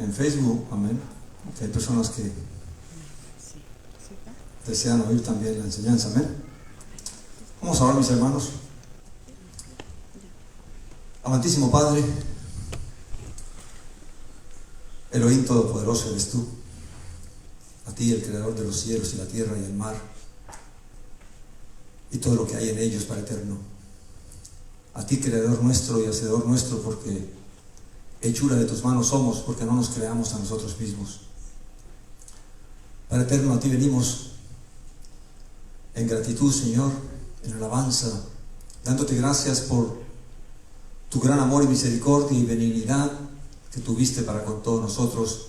en Facebook, amén, que hay personas que desean oír también la enseñanza, amén. Vamos a orar, mis hermanos. Amantísimo Padre, Elohim Todopoderoso eres tú, a ti el Creador de los cielos y la tierra y el mar y todo lo que hay en ellos, Padre eterno. A ti, Creador nuestro y Hacedor nuestro, porque hechura de tus manos somos, porque no nos creamos a nosotros mismos. Padre eterno, a ti venimos en gratitud, Señor, en alabanza, dándote gracias por tu gran amor y misericordia y benignidad que tuviste para con todos nosotros,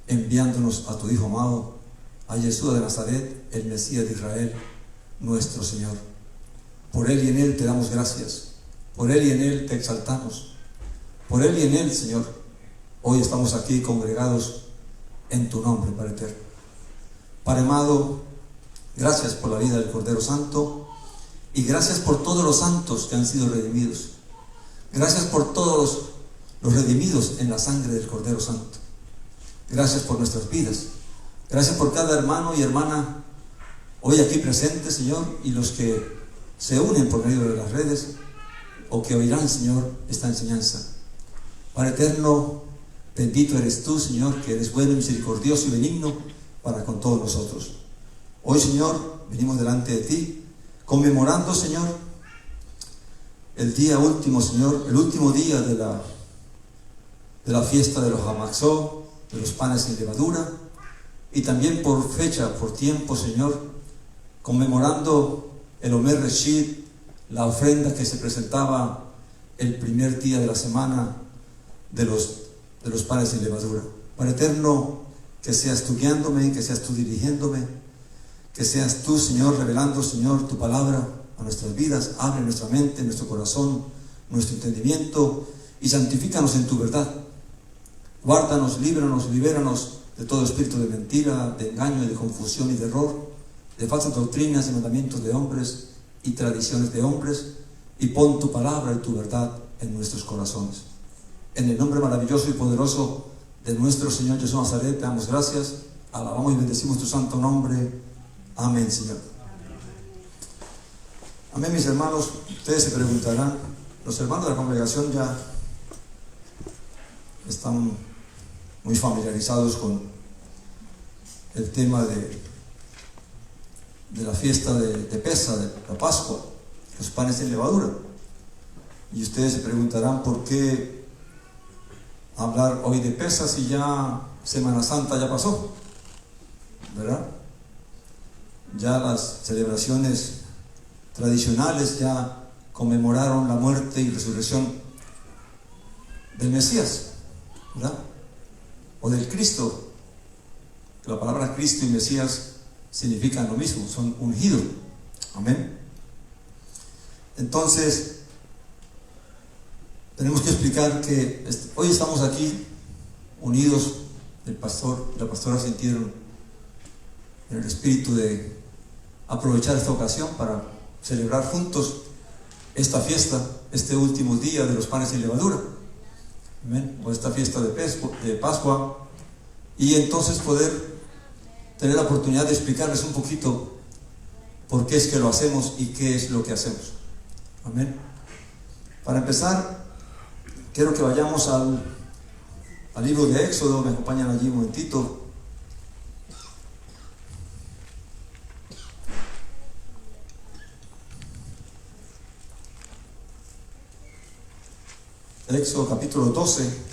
enviándonos a tu Hijo amado, a Jesús de Nazaret, el Mesías de Israel, nuestro Señor. Por Él y en Él te damos gracias, por Él y en Él te exaltamos, por Él y en Él, Señor, hoy estamos aquí congregados en tu nombre, Padre eterno. Padre amado, gracias por la vida del Cordero Santo y gracias por todos los santos que han sido redimidos. Gracias por todos los redimidos en la sangre del Cordero Santo. Gracias por nuestras vidas. Gracias por cada hermano y hermana hoy aquí presente, Señor, y los que se unen por medio de las redes o que oirán, Señor, esta enseñanza. Padre eterno, bendito eres tú, Señor, que eres bueno, misericordioso y benigno para con todos nosotros. Hoy, Señor, venimos delante de ti, conmemorando, Señor, el día último, Señor, el último día de la fiesta de los Hamatzot, de los panes sin levadura, y también por fecha, por tiempo, Señor, conmemorando el Omer Reshit, la ofrenda que se presentaba el primer día de la semana de los panes sin levadura. Padre eterno, que seas tú guiándome, que seas tú dirigiéndome, que seas tú, Señor, revelando, Señor, tu palabra a nuestras vidas. Abre nuestra mente, nuestro corazón, nuestro entendimiento y santifícanos en tu verdad. Guárdanos, líbranos, libéranos de todo espíritu de mentira, de engaño, de confusión y de error, de falsas doctrinas y mandamientos de hombres y tradiciones de hombres, y pon tu palabra y tu verdad en nuestros corazones. En el nombre maravilloso y poderoso de nuestro Señor Jesús de Nazaret, te damos gracias, alabamos y bendecimos tu santo nombre. Amén, Señor. Amén, mis hermanos. Ustedes se preguntarán, los hermanos de la congregación ya están muy familiarizados con el tema de la fiesta de Pesa, de la Pascua, los panes sin levadura. Y ustedes se preguntarán por qué hablar hoy de Pesa si ya Semana Santa ya pasó, ¿verdad? Ya las celebraciones tradicionales ya conmemoraron la muerte y resurrección del Mesías, ¿verdad? O del Cristo. La palabra Cristo y Mesías significan lo mismo, son ungidos. Amén. Entonces, tenemos que explicar que hoy estamos aquí unidos, el pastor y la pastora sintieron en el espíritu de aprovechar esta ocasión para celebrar juntos esta fiesta, este último día de los panes sin levadura. Amén. O esta fiesta de Pascua, y entonces poder tener la oportunidad de explicarles un poquito por qué es que lo hacemos y qué es lo que hacemos. Amén. Para empezar, quiero que vayamos al libro de Éxodo. Me acompañan allí un momentito. Éxodo capítulo 12.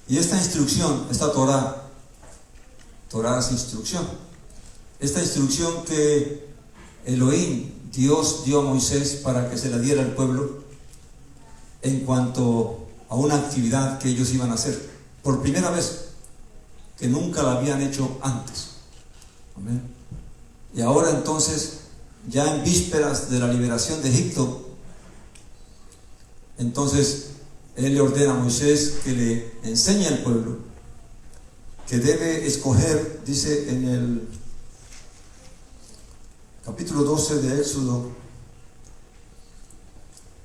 Y esta instrucción, esta Torah es instrucción. Esta instrucción que Elohim, Dios, dio a Moisés para que se la diera al pueblo en cuanto a una actividad que ellos iban a hacer por primera vez, que nunca la habían hecho antes. Amén. Y ahora entonces, ya en vísperas de la liberación de Egipto, entonces Él le ordena a Moisés que le enseñe al pueblo que debe escoger, dice en el capítulo 12 de Éxodo,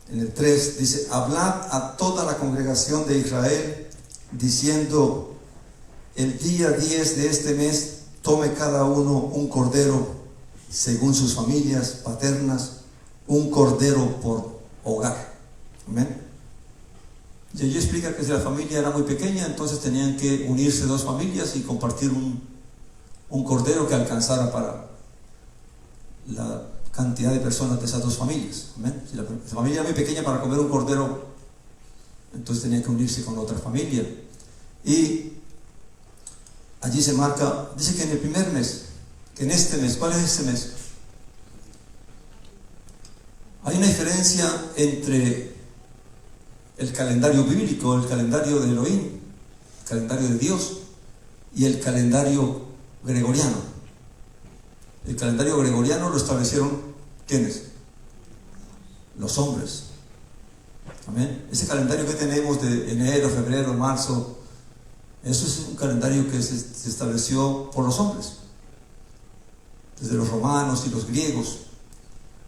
en el 3, dice: hablad a toda la congregación de Israel, diciendo: el día 10 de este mes tome cada uno un cordero según sus familias paternas, un cordero por hogar. Amén. Y allí explica que si la familia era muy pequeña, entonces tenían que unirse dos familias y compartir un cordero que alcanzara para la cantidad de personas de esas dos familias. Amén. Si la familia era muy pequeña para comer un cordero, entonces tenían que unirse con otra familia. Y allí se marca, dice que en el primer mes, que en este mes, ¿cuál es este mes? Hay una diferencia entre el calendario bíblico, el calendario de Elohim, el calendario de Dios, y el calendario gregoriano. El calendario gregoriano lo establecieron, ¿quiénes? Los hombres. Amén. Ese calendario que tenemos de enero, febrero, marzo, eso es un calendario que se estableció por los hombres, desde los romanos y los griegos.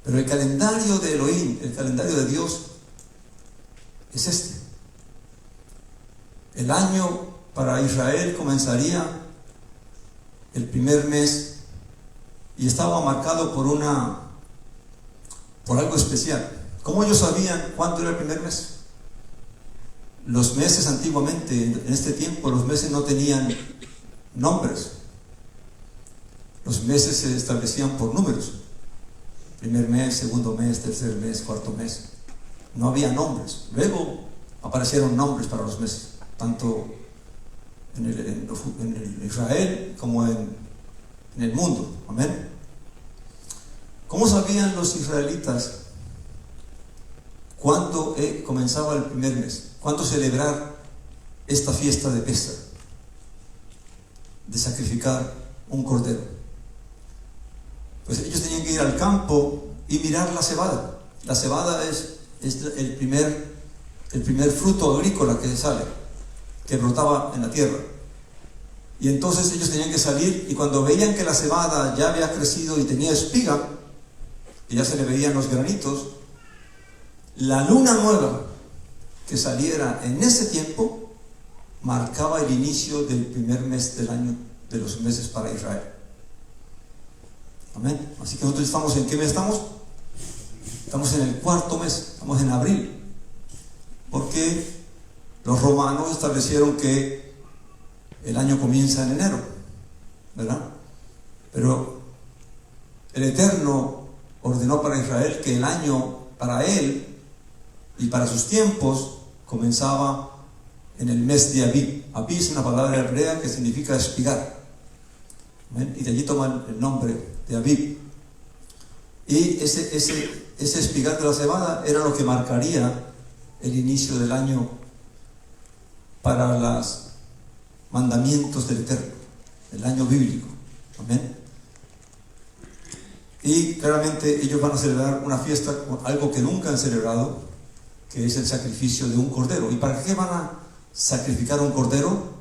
Pero el calendario de Elohim, el calendario de Dios, es este. El año para Israel comenzaría el primer mes y estaba marcado por algo especial. ¿Cómo ellos sabían cuándo era el primer mes? Los meses antiguamente, en este tiempo, los meses no tenían nombres. Los meses se establecían por números. Primer mes, segundo mes, tercer mes, cuarto mes. No había nombres. Luego aparecieron nombres para los meses, tanto en el Israel como en el mundo. Amén. ¿Cómo sabían los israelitas cuándo comenzaba el primer mes? ¿Cuándo celebrar esta fiesta de Pesaj? De sacrificar un cordero. Pues ellos tenían que ir al campo y mirar la cebada. La cebada es el primer fruto agrícola que sale, que brotaba en la tierra. Y entonces ellos tenían que salir, y cuando veían que la cebada ya había crecido y tenía espiga, y ya se le veían los granitos, la luna nueva que saliera en ese tiempo marcaba el inicio del primer mes del año, de los meses para Israel. Amén. Así que nosotros estamos, ¿en qué mes estamos? Estamos en el cuarto mes, estamos en abril, porque los romanos establecieron que el año comienza en enero, ¿verdad? Pero el Eterno ordenó para Israel que el año para él y para sus tiempos comenzaba en el mes de Abib. Abib es una palabra hebrea que significa espigar. ¿Ven? Y de allí toman el nombre de Abib. Y ese espigar de la cebada era lo que marcaría el inicio del año para los mandamientos del Eterno, el año bíblico. Amén. Y claramente ellos van a celebrar una fiesta, algo que nunca han celebrado, que es el sacrificio de un cordero. ¿Y para qué van a sacrificar un cordero?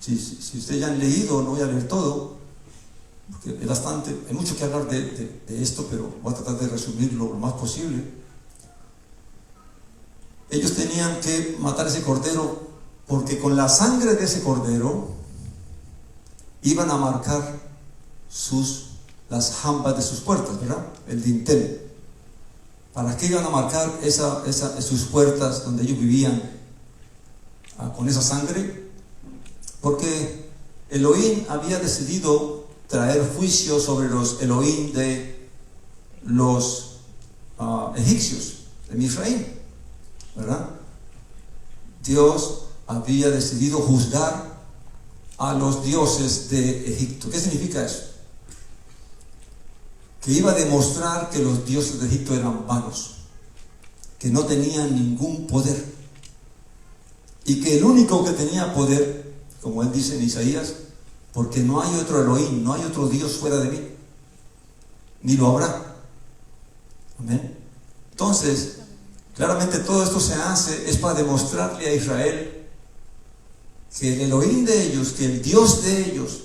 Si ustedes ya han leído, no voy a leer todo, porque es bastante, hay mucho que hablar de esto, pero voy a tratar de resumirlo lo más posible. Ellos tenían que matar ese cordero porque con la sangre de ese cordero iban a marcar las jambas de sus puertas, ¿verdad? El dintel. ¿Para qué iban a marcar sus puertas donde ellos vivían con esa sangre? Porque Elohim había decidido traer juicio sobre los Elohim de los egipcios, de Misraim, ¿verdad? Dios había decidido juzgar a los dioses de Egipto. ¿Qué significa eso? Que iba a demostrar que los dioses de Egipto eran vanos, que no tenían ningún poder, y que el único que tenía poder, como él dice en Isaías, porque no hay otro Elohim, no hay otro Dios fuera de mí, ni lo habrá. Amén. Entonces, claramente todo esto se hace es para demostrarle a Israel que el Elohim de ellos, que el Dios de ellos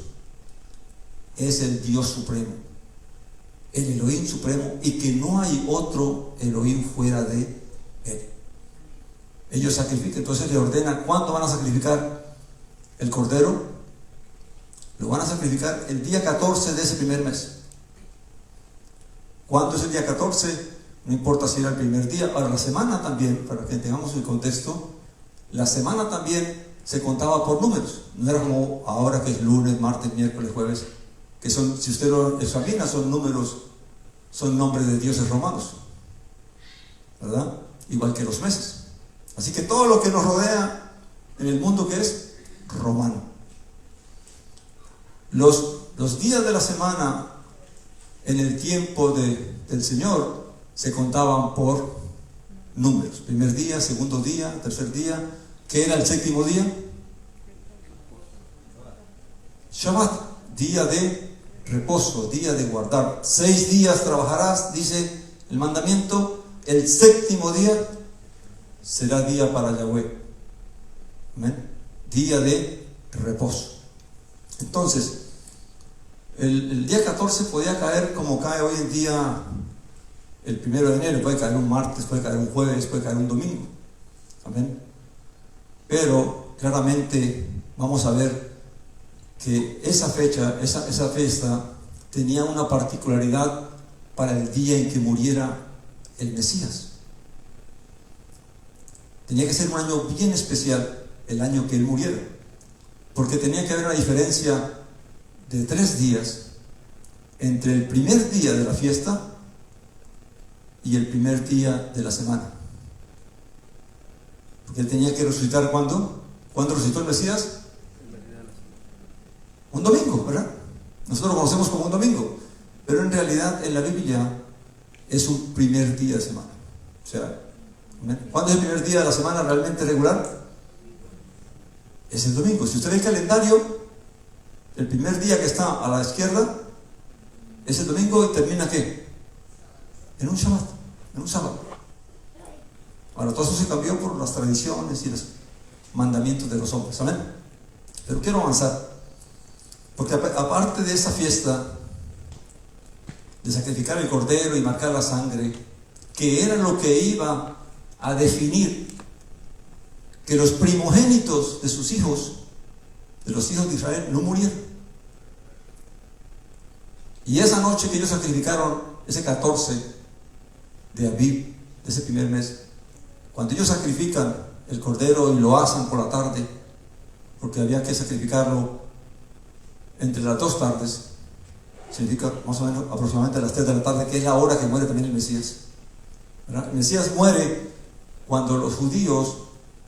es el Dios supremo, el Elohim supremo y que no hay otro Elohim fuera de él. Ellos sacrifican, entonces le ordena cuándo van a sacrificar el cordero. Lo van a sacrificar el día 14 de ese primer mes. ¿Cuándo es el día 14? No importa si era el primer día. Ahora, la semana también, para que tengamos el contexto, la semana también se contaba por números. No era como ahora que es lunes, martes, miércoles, jueves, que son, si usted lo examina, son números, son nombres de dioses romanos, ¿verdad? Igual que los meses. Así que todo lo que nos rodea en el mundo que es romano. Los días de la semana en el tiempo del Señor se contaban por números. Primer día, segundo día, tercer día. ¿Qué era el séptimo día? Shabbat, día de reposo, día de guardar. 6 días trabajarás, dice el mandamiento. El séptimo día será día para Yahweh. ¿Amén? Día de reposo. Entonces, el día 14 podía caer como cae hoy en día el 1 de enero. Puede caer un martes, puede caer un jueves, puede caer un domingo. Amén. Pero claramente vamos a ver que esa fecha, esa fiesta tenía una particularidad para el día en que muriera el Mesías. Tenía que ser un año bien especial, el año que él muriera, porque tenía que haber una diferencia de 3 días entre el primer día de la fiesta y el primer día de la semana. Porque él tenía que resucitar ¿cuándo? ¿Cuándo resucitó el Mesías? Un domingo, ¿verdad? Nosotros lo conocemos como un domingo, pero en realidad en la Biblia es un primer día de semana. O sea, ¿cuándo es el primer día de la semana realmente regular? Es el domingo. Si usted ve el calendario, el primer día que está a la izquierda es el domingo y termina ¿qué? En un Shabbat, en un sábado. Ahora, todo eso se cambió por las tradiciones y los mandamientos de los hombres. ¿Amén? Pero quiero avanzar, porque aparte de esa fiesta de sacrificar el cordero y marcar la sangre, que era lo que iba a definir que los primogénitos de sus hijos, de los hijos de Israel, no murieron. Y esa noche que ellos sacrificaron, ese 14 de Abib, de ese primer mes, cuando ellos sacrifican el cordero y lo asan por la tarde, porque había que sacrificarlo entre las 2 tardes, significa más o menos aproximadamente a las 3 de la tarde, que es la hora que muere también el Mesías, ¿verdad? El Mesías muere cuando los judíos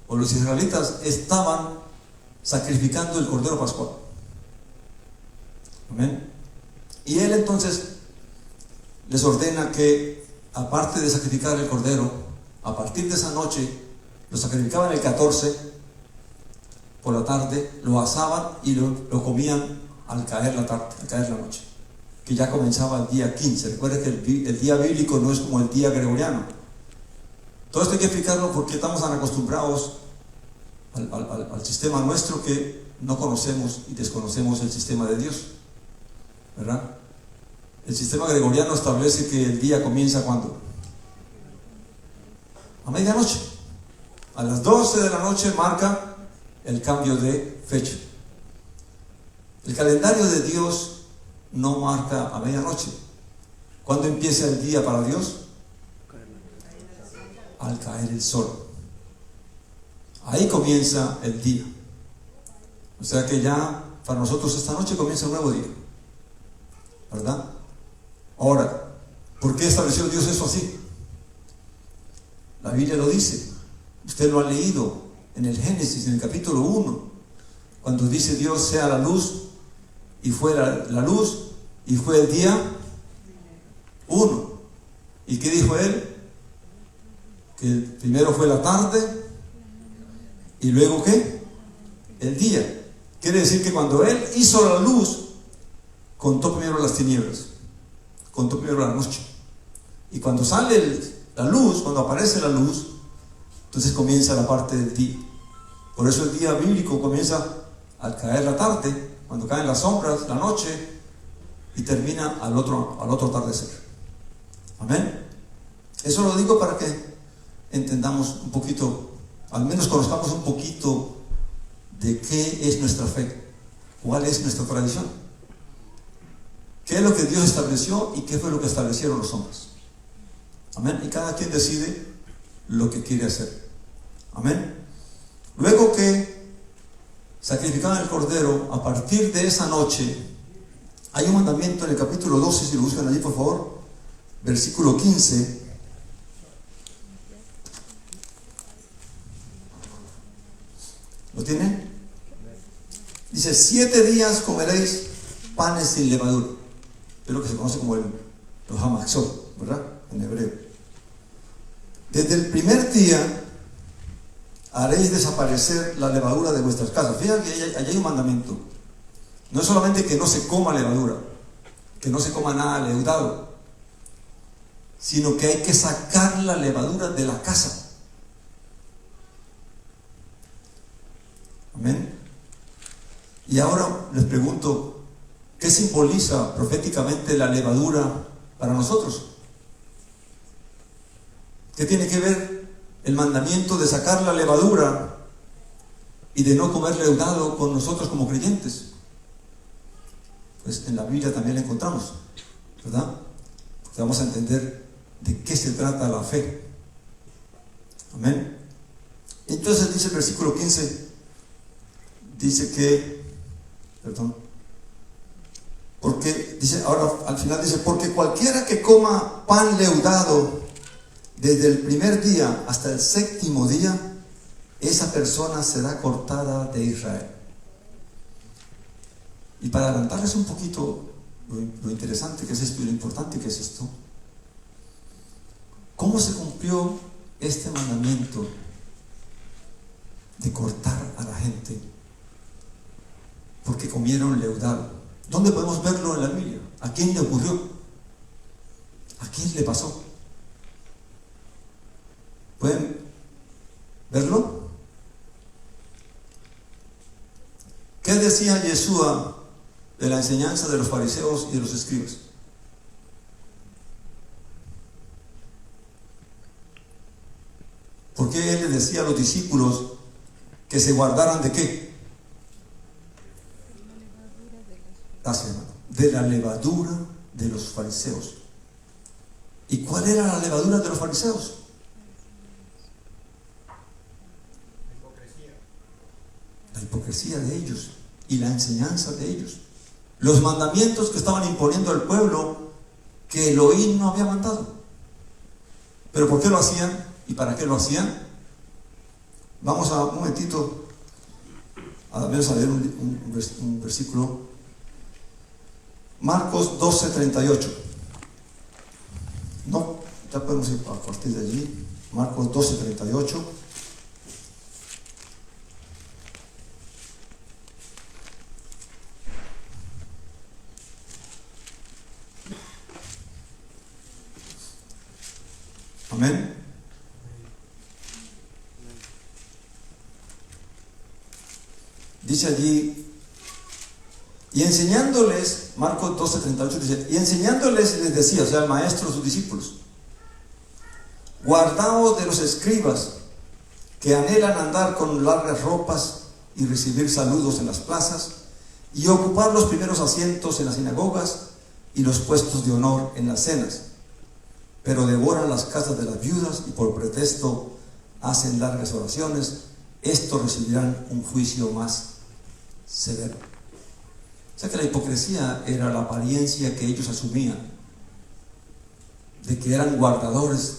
o los israelitas estaban sacrificando el cordero pascual. Amén. Y él entonces les ordena que, aparte de sacrificar el cordero, a partir de esa noche, lo sacrificaban el 14 por la tarde, lo asaban y lo comían al caer la tarde, al caer la noche, que ya comenzaba el día 15. Recuerden que el día bíblico no es como el día gregoriano. Todo esto hay que explicarlo porque estamos tan acostumbrados al sistema nuestro que no conocemos y desconocemos el sistema de Dios, ¿verdad? El sistema gregoriano establece que el día comienza ¿cuándo? A medianoche. A las 12 de la noche marca el cambio de fecha. El calendario de Dios no marca a medianoche. ¿Cuándo empieza el día para Dios? Al caer el sol. Ahí comienza el día. O sea que ya para nosotros esta noche comienza un nuevo día, ¿verdad? Ahora, ¿por qué estableció Dios eso así? La Biblia lo dice. Usted lo ha leído en el Génesis, en el capítulo 1, cuando dice Dios sea la luz, y fue la luz, y fue el día 1. ¿Y qué dijo él? Que primero fue la tarde, y luego ¿qué? El día. Quiere decir que cuando él hizo la luz, contó primero las tinieblas, contó primero la noche. Y cuando sale la luz, cuando aparece la luz, entonces comienza la parte del día. Por eso el día bíblico comienza al caer la tarde, cuando caen las sombras, la noche, y termina al otro atardecer. Amén. Eso lo digo para que entendamos un poquito, al menos conozcamos un poquito de qué es nuestra fe, cuál es nuestra tradición, qué es lo que Dios estableció y qué fue lo que establecieron los hombres. Amén. Y cada quien decide lo que quiere hacer. Amén. Luego que sacrificaban el cordero, a partir de esa noche, hay un mandamiento en el capítulo 12, si lo buscan allí por favor, versículo 15. ¿Lo tienen? Dice: 7 días comeréis panes sin levadura. Es lo que se conoce como los hamaxot, ¿verdad? En hebreo. Desde el primer día haréis desaparecer la levadura de vuestras casas. Fíjate que allí hay un mandamiento. No es solamente que no se coma levadura, que no se coma nada leudado, sino que hay que sacar la levadura de la casa. Amén. Y ahora les pregunto, ¿qué simboliza proféticamente la levadura para nosotros? ¿Qué tiene que ver el mandamiento de sacar la levadura y de no comer leudado con nosotros como creyentes? Pues en la Biblia también la encontramos, ¿verdad? Porque vamos a entender de qué se trata la fe. Amén. Entonces dice el versículo 15, dice que, porque dice, ahora al final dice: porque cualquiera que coma pan leudado desde el primer día hasta el 7º día, esa persona será cortada de Israel. Y para adelantarles un poquito lo interesante que es esto y lo importante que es esto, ¿cómo se cumplió este mandamiento de cortar a la gente porque comieron leudado? ¿Dónde podemos verlo en la Biblia? ¿A quién le ocurrió? ¿A quién le pasó? ¿Pueden verlo? ¿Qué decía Yeshua de la enseñanza de los fariseos y de los escribas? ¿Por qué él les decía a los discípulos que se guardaran de qué? De la levadura de los fariseos. ¿Y cuál era la levadura de los fariseos? La hipocresía de ellos y la enseñanza de ellos. Los mandamientos que estaban imponiendo al pueblo que Elohim no había mandado. ¿Pero por qué lo hacían? ¿Y para qué lo hacían? Vamos a un momentito a leer un versículo. Marcos 12:38. No, ya podemos ir a partir de allí. Marcos 12:38. Amén. Dice allí: y enseñándoles, Marcos 12:38 dice: y enseñándoles les decía, o sea, el maestro a sus discípulos: guardaos de los escribas que anhelan andar con largas ropas y recibir saludos en las plazas y ocupar los primeros asientos en las sinagogas y los puestos de honor en las cenas, pero devoran las casas de las viudas y por pretexto hacen largas oraciones. Estos recibirán un juicio más severo. O sea que la hipocresía era la apariencia que ellos asumían de que eran guardadores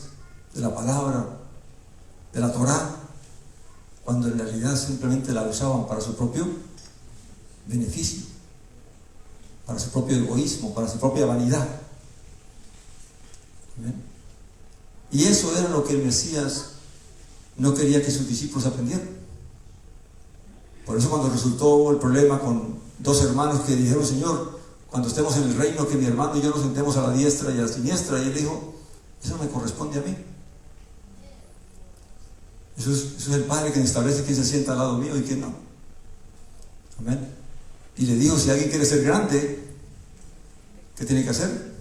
de la palabra, de la Torá, cuando en realidad simplemente la usaban para su propio beneficio, para su propio egoísmo, para su propia vanidad. ¿Ven? Y eso era lo que el Mesías no quería que sus discípulos aprendieran. Por eso cuando resultó el problema con 2 hermanos que dijeron: Señor, cuando estemos en el reino, que mi hermano y yo nos sentemos a la diestra y a la siniestra, y él dijo: eso no me corresponde a mí. Eso es el Padre quien establece quién se sienta al lado mío y quién no. Amén. Y le dijo: si alguien quiere ser grande, ¿Qué tiene que hacer?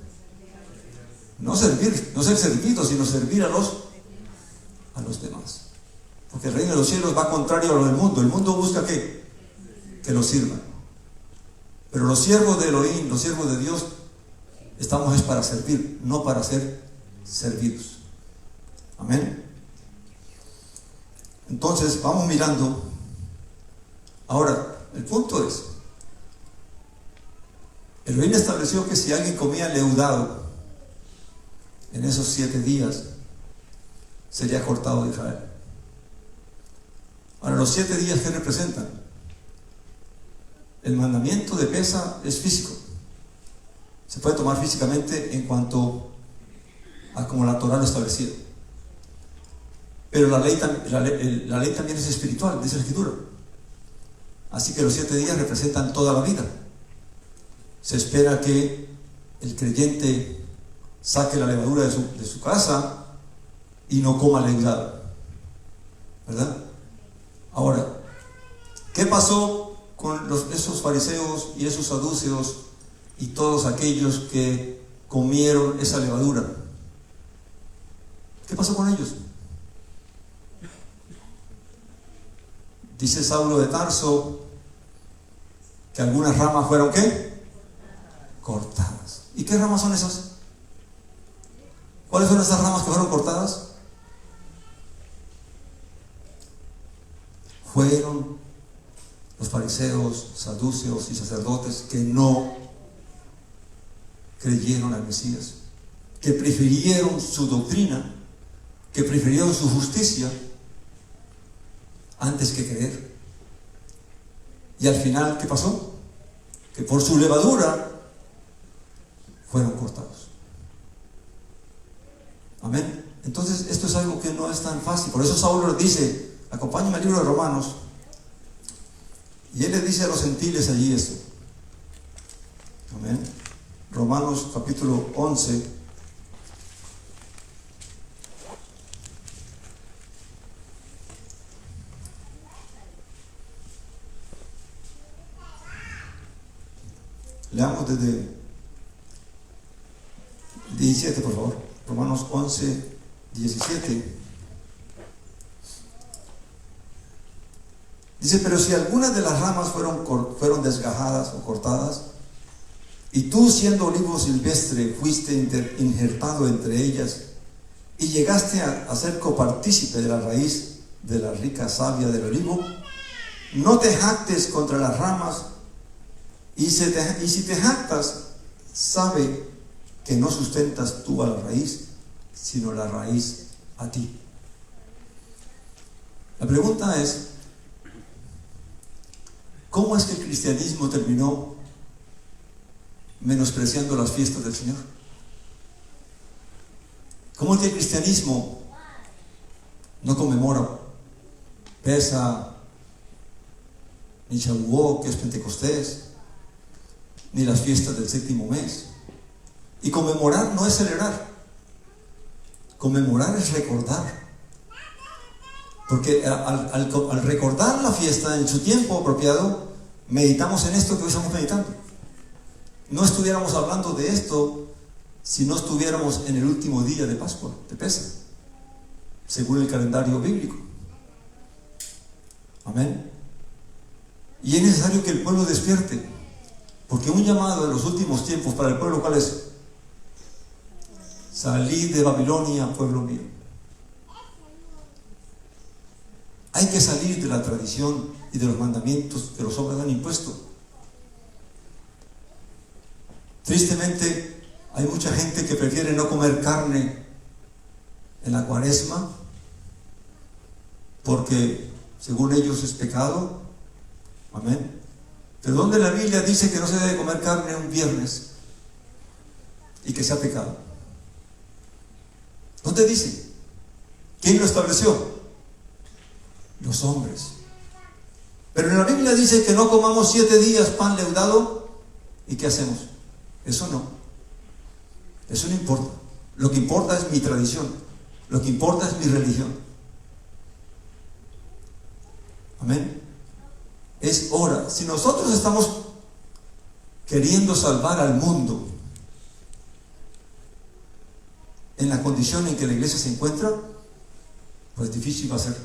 No servir, no ser servido, sino servir a los demás. Porque el reino de los cielos va contrario a lo del mundo. El mundo busca ¿qué? Que lo sirvan. Pero los siervos de Elohim, los siervos de Dios, estamos es para servir, no para ser servidos. Amén. Entonces, vamos mirando. Ahora, el punto es, Elohim estableció que si alguien comía leudado en esos 7 días, sería cortado de Israel. Ahora, los 7 días, ¿qué representan? El mandamiento de pesa es físico. Se puede tomar físicamente en cuanto a como la Torah lo establecía. Pero la ley también es espiritual, dice la Escritura. Así que los 7 días representan toda la vida. Se espera que el creyente saque la levadura de su casa y no coma leudado, ¿verdad? Ahora, ¿qué pasó con esos fariseos y esos saduceos y todos aquellos que comieron esa levadura? ¿Qué pasó con ellos? Dice Saulo de Tarso que algunas ramas fueron ¿qué? Cortadas. ¿Y qué ramas son esas? ¿Cuáles son esas ramas que fueron cortadas? Fueron los fariseos, saduceos y sacerdotes que no creyeron al Mesías, que prefirieron su doctrina, que prefirieron su justicia antes que creer. Y al final, ¿qué pasó? Que por su levadura fueron cortados. Amén. Entonces, esto es algo que no es tan fácil. Por eso Saulo dice, acompáñame al libro de Romanos, y él le dice a los gentiles allí esto. Amén. Romanos capítulo 11. Leamos desde 17, por favor. Romanos 11, 17. Dice, pero si algunas de las ramas fueron desgajadas o cortadas, y tú siendo olivo silvestre fuiste injertado entre ellas, y llegaste a ser copartícipe de la raíz de la rica savia del olivo, no te jactes contra las ramas, y si te jactas, sabe que no sustentas tú a la raíz, sino la raíz a ti. La pregunta es, ¿cómo es que el cristianismo terminó menospreciando las fiestas del Señor? ¿Cómo es que el cristianismo no conmemora Pesa, ni Shavuot, que es Pentecostés, ni las fiestas del 7º mes? Y conmemorar no es celebrar, conmemorar es recordar. Porque al recordar la fiesta en su tiempo apropiado, meditamos en esto que hoy estamos meditando. No estuviéramos hablando de esto si no estuviéramos en el último día de Pascua, de Pesa, según el calendario bíblico. Amén. Y es necesario que el pueblo despierte, porque un llamado en los últimos tiempos para el pueblo, ¿cuál es? Salid de Babilonia, pueblo mío. Hay que salir de la tradición y de los mandamientos que los hombres han impuesto. Tristemente, hay mucha gente que prefiere no comer carne en la Cuaresma, porque según ellos es pecado. Amén. Pero ¿dónde la Biblia dice que no se debe comer carne un viernes y que sea pecado? ¿Dónde dice? ¿Quién lo estableció? Los hombres. Pero en la Biblia dice que no comamos 7 días pan leudado. ¿Y qué hacemos? Eso no. Eso no importa. Lo que importa es mi tradición. Lo que importa es mi religión. Amén. Es hora. Si nosotros estamos queriendo salvar al mundo, en la condición en que la iglesia se encuentra, pues difícil va a ser.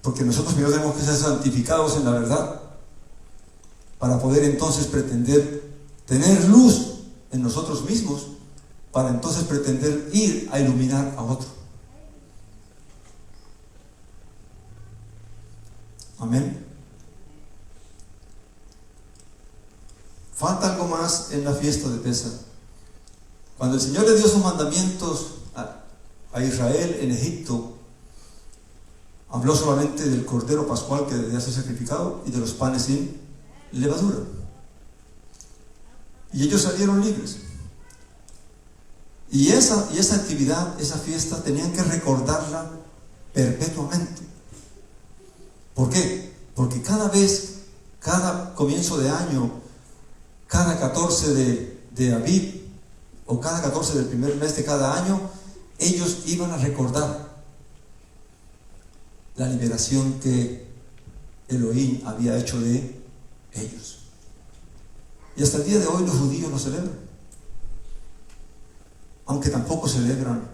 Porque nosotros primero tenemos que ser santificados en la verdad para poder entonces pretender tener luz en nosotros mismos, para entonces pretender ir a iluminar a otro. Amén. Falta algo más en la fiesta de Pesaj. Cuando el Señor le dio sus mandamientos a Israel en Egipto, habló solamente del cordero pascual que debía ser sacrificado y de los panes sin levadura. Y ellos salieron libres. Y esa actividad, esa fiesta, tenían que recordarla perpetuamente. ¿Por qué? Porque cada comienzo de año, cada 14 de Abib, o cada 14 del primer mes de cada año, ellos iban a recordar la liberación que Elohim había hecho de ellos. Y hasta el día de hoy los judíos lo celebran, aunque tampoco celebran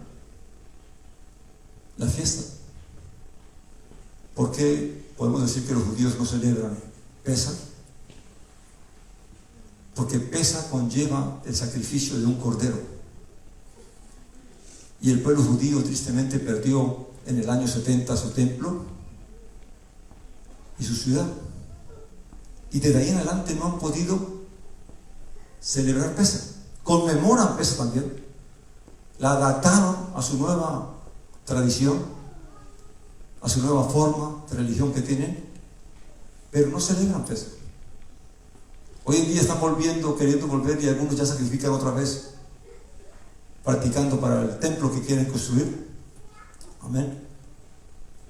la fiesta. ¿Por qué podemos decir que los judíos no celebran Pesaj? Porque Pesaj conlleva el sacrificio de un cordero. Y el pueblo judío tristemente perdió en el año 70 su templo y su ciudad. Y desde ahí en adelante no han podido celebrar Pesaj. Conmemoran Pesaj también. La adaptaron a su nueva tradición, a su nueva forma de religión que tienen, pero no celebran Pesaj. Hoy en día están queriendo volver, y algunos ya sacrifican otra vez, practicando para el templo que quieren construir. Amén.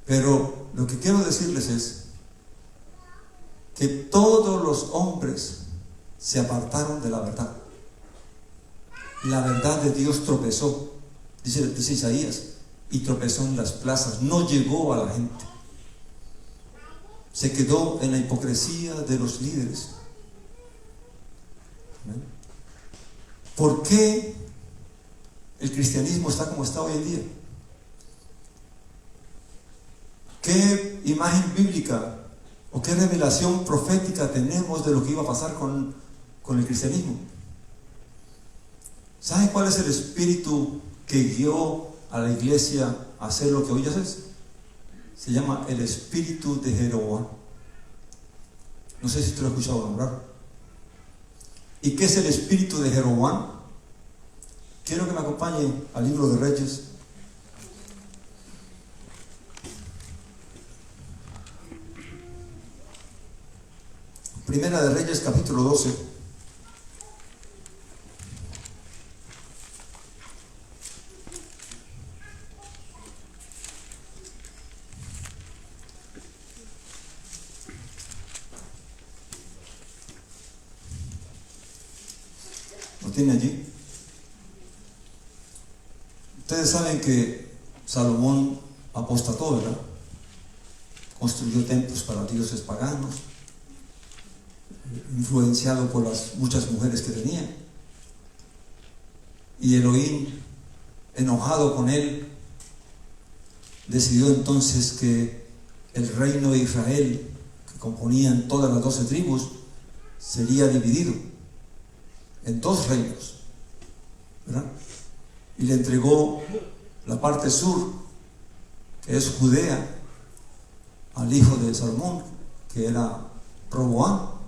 Pero lo que quiero decirles es que todos los hombres se apartaron de la verdad. La verdad de Dios tropezó, dice Isaías, y tropezó en las plazas, no llegó a la gente. Se quedó en la hipocresía de los líderes. ¿Amén? ¿Por qué el cristianismo está como está hoy en día? ¿Qué imagen bíblica o qué revelación profética tenemos de lo que iba a pasar con el cristianismo? ¿Saben cuál es el espíritu que guió a la iglesia a hacer lo que hoy haces? Se llama el espíritu de Jeroboam. No sé si usted lo ha escuchado nombrar. ¿Y qué es el espíritu de Jeroboam? Quiero que me acompañe al libro de Reyes. Primera de Reyes, capítulo 12. ¿Lo tiene allí? Ustedes saben que Salomón apostató, ¿verdad? Construyó templos para dioses paganos, influenciado por las muchas mujeres que tenía. Y Elohim, enojado con él, decidió entonces que el reino de Israel, que componían todas las 12 tribus, sería dividido en 2 reinos, ¿verdad? Y le entregó la parte sur, que es Judea, al hijo de Salomón, que era Roboam.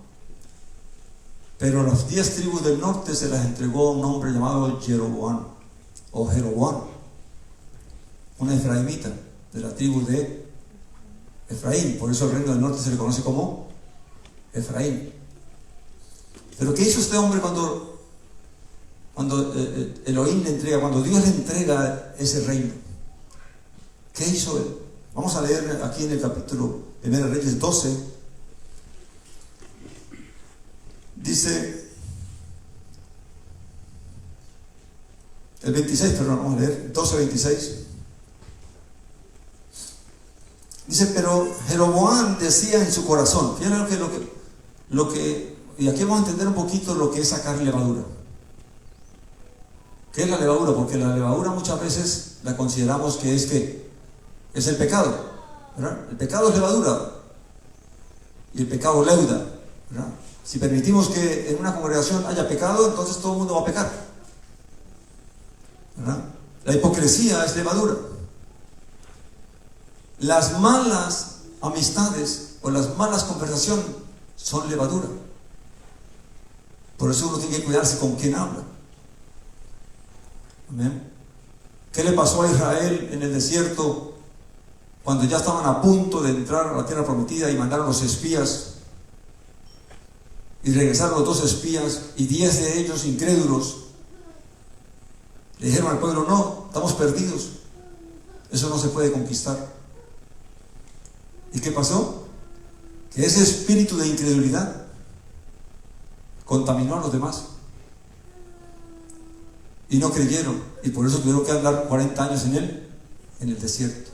Pero las 10 tribus del norte se las entregó a un hombre llamado Jeroboam, o Jeroboam, una efraimita de la tribu de Efraín. Por eso el reino del norte se le conoce como Efraín. Pero ¿qué hizo este hombre cuando Elohim le entrega, cuando Dios le entrega ese reino? ¿Qué hizo él? Vamos a leer aquí en el capítulo 1 de Reyes 12. Dice el 26, perdón, vamos a leer 12:26. Dice: pero Jeroboam decía en su corazón. Fíjense lo que y aquí vamos a entender un poquito lo que es sacar levadura. ¿Qué es la levadura? Porque la levadura muchas veces la consideramos que es el pecado, ¿verdad? El pecado es levadura y el pecado leuda, ¿verdad? Si permitimos que en una congregación haya pecado, entonces todo el mundo va a pecar, ¿verdad? La hipocresía es levadura. Las malas amistades o las malas conversaciones son levadura. Por eso uno tiene que cuidarse con quién habla. Amén. ¿Qué le pasó a Israel en el desierto cuando ya estaban a punto de entrar a la tierra prometida y mandaron los espías? Y regresaron los 2 espías y 10 de ellos incrédulos. Le dijeron al pueblo: no, estamos perdidos. Eso no se puede conquistar. ¿Y qué pasó? Que ese espíritu de incredulidad contaminó a los demás. Y no creyeron. Y por eso tuvieron que andar 40 años en el desierto.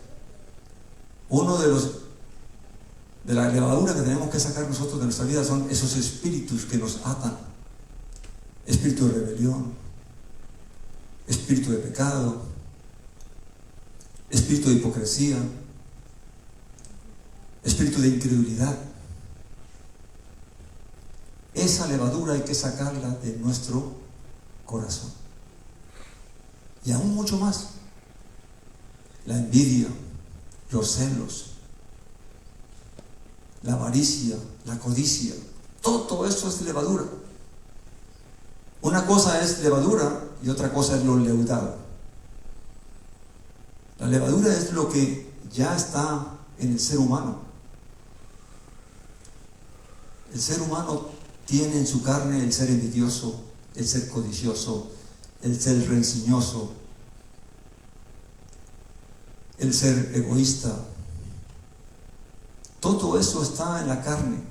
Uno de la levadura que tenemos que sacar nosotros de nuestra vida son esos espíritus que nos atan. Espíritu de rebelión, espíritu de pecado, espíritu de hipocresía, espíritu de incredulidad. Esa levadura hay que sacarla de nuestro corazón. Y aún mucho más. La envidia, los celos, la avaricia, la codicia. Todo eso es levadura. Una cosa es levadura y otra cosa es lo leudado. La levadura es lo que ya está en el ser humano. El ser humano tiene en su carne el ser envidioso, el ser codicioso, el ser rencilloso, el ser egoísta. Todo eso está en la carne.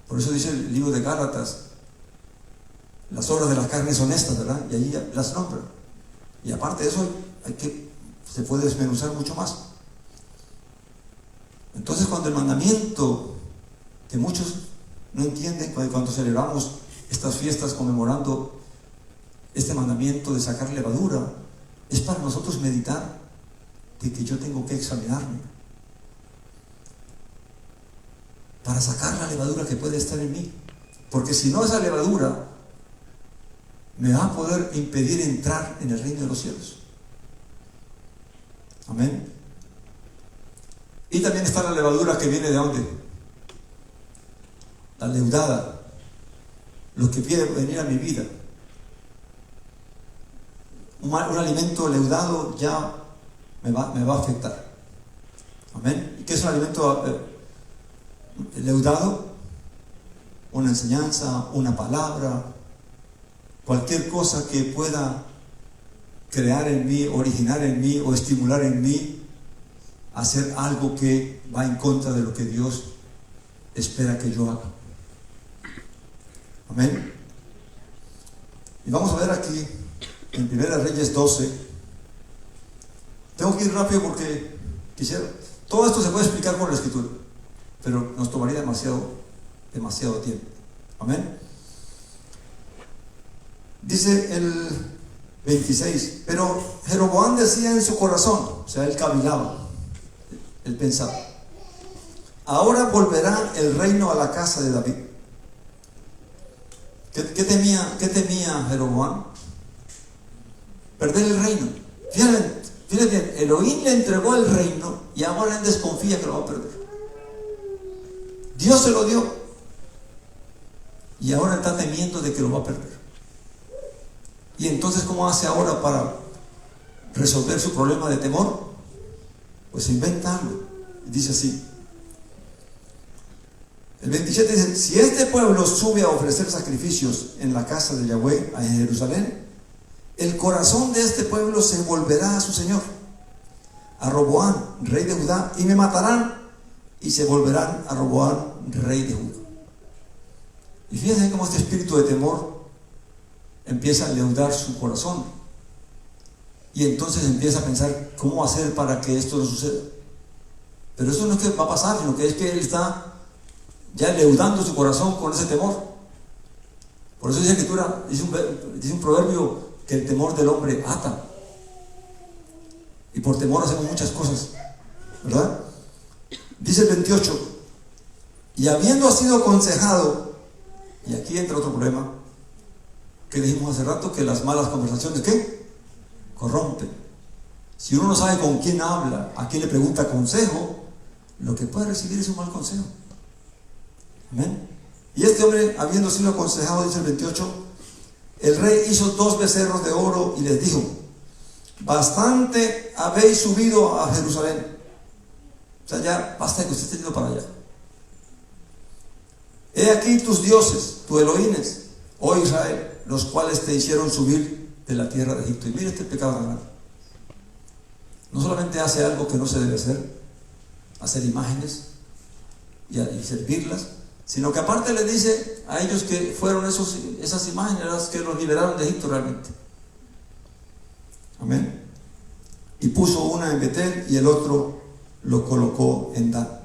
Por eso dice el libro de Gálatas: las obras de la carne son estas, ¿verdad? Y ahí las nombra. Y aparte de eso, se puede desmenuzar mucho más. Entonces, cuando el mandamiento, que muchos no entienden, cuando celebramos estas fiestas conmemorando este mandamiento de sacar levadura, es para nosotros meditar de que yo tengo que examinarme para sacar la levadura que puede estar en mí, porque si no, esa levadura me va a poder impedir entrar en el reino de los cielos. Amén. Y también está la levadura que viene de ¿dónde? La leudada, lo que quiere venir a mi vida. Un alimento leudado ya me va a afectar. Amén. ¿Y qué es un alimento leudado? Una enseñanza, una palabra, cualquier cosa que pueda crear en mí, originar en mí o estimular en mí hacer algo que va en contra de lo que Dios espera que yo haga. Amén. Y vamos a ver aquí en 1 Reyes 12. Tengo que ir rápido porque quisiera. Todo esto se puede explicar con la escritura, pero nos tomaría demasiado tiempo. Amén. Dice el 26: pero Jeroboam decía en su corazón, o sea, él cavilaba, él pensaba: ahora volverá el reino a la casa de David. ¿Qué temía Jeroboam? Perder el reino. Fíjate bien, Elohim le entregó el reino y ahora él desconfía que lo va a perder. Dios se lo dio y ahora está temiendo de que lo va a perder. Y entonces, ¿cómo hace ahora para resolver su problema de temor? Pues inventa algo. Dice así. El 27 dice: si este pueblo sube a ofrecer sacrificios en la casa de Yahweh en Jerusalén, el corazón de este pueblo se volverá a su señor, a Roboam, rey de Judá, y me matarán, y se volverán a Roboam, rey de Judá. Y fíjense cómo este espíritu de temor empieza a leudar su corazón. Y entonces empieza a pensar cómo hacer para que esto no suceda. Pero eso no es que va a pasar, sino que es que él está ya leudando su corazón con ese temor. Por eso dice la escritura, dice un proverbio que el temor del hombre ata. Y por temor hacemos muchas cosas, ¿verdad? Dice el 28, y habiendo sido aconsejado, y aquí entra otro problema, que dijimos hace rato, que las malas conversaciones, ¿qué? Corrompen. Si uno no sabe con quién habla, a quién le pregunta consejo, lo que puede recibir es un mal consejo. Amén. Y este hombre, habiendo sido aconsejado, dice el 28, el rey hizo 2 becerros de oro y les dijo, bastante habéis subido a Jerusalén. O sea, ya basta que usted esté yendo para allá. He aquí tus dioses, tus Elohines, oh Israel, los cuales te hicieron subir de la tierra de Egipto. Y mire este pecado tan grande. No solamente hace algo que no se debe hacer imágenes y servirlas, sino que aparte le dice a ellos que fueron esas imágenes las que los liberaron de Egipto realmente. Amén. Y puso una en Betel y el otro lo colocó en Dan.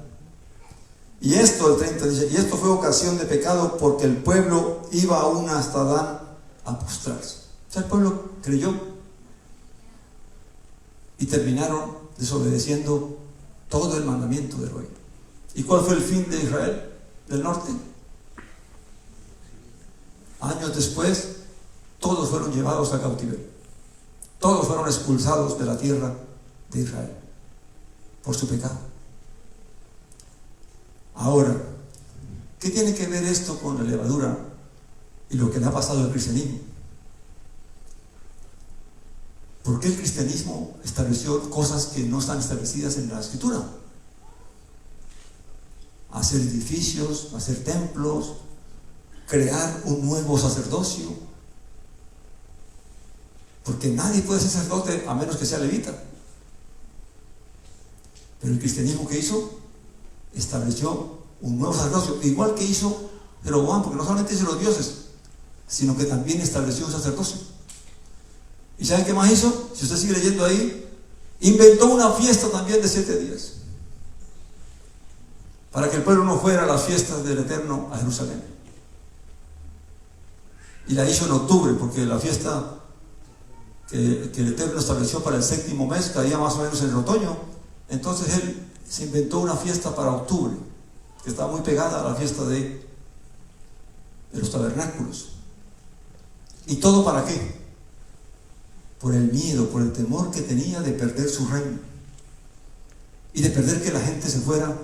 Y esto, el 30 dice, y esto fue ocasión de pecado porque el pueblo iba aún hasta Dan a postrarse. O sea, el pueblo creyó y terminaron desobedeciendo todo el mandamiento del rey. ¿Y cuál fue el fin de Israel del norte? Años después, todos fueron llevados a cautiverio. Todos fueron expulsados de la tierra de Israel por su pecado. Ahora, ¿qué tiene que ver esto con la levadura y lo que le ha pasado al cristianismo? ¿Por qué el cristianismo estableció cosas que no están establecidas en la Escritura? Hacer edificios, hacer templos, crear un nuevo sacerdocio. Porque nadie puede ser sacerdote a menos que sea levita. Pero el cristianismo, ¿qué hizo? Estableció un nuevo sacerdocio, igual que hizo Jeroboam, porque no solamente hizo los dioses, sino que también estableció un sacerdocio. ¿Y saben qué más hizo? Si usted sigue leyendo ahí, inventó una fiesta también de 7 días, para que el pueblo no fuera a las fiestas del Eterno a Jerusalén. Y la hizo en octubre, porque la fiesta que el Eterno estableció para el 7º mes caía más o menos en el otoño. Entonces él se inventó una fiesta para octubre, que estaba muy pegada a la fiesta de los tabernáculos. ¿Y todo para qué? Por el miedo, por el temor que tenía de perder su reino y de perder que la gente se fuera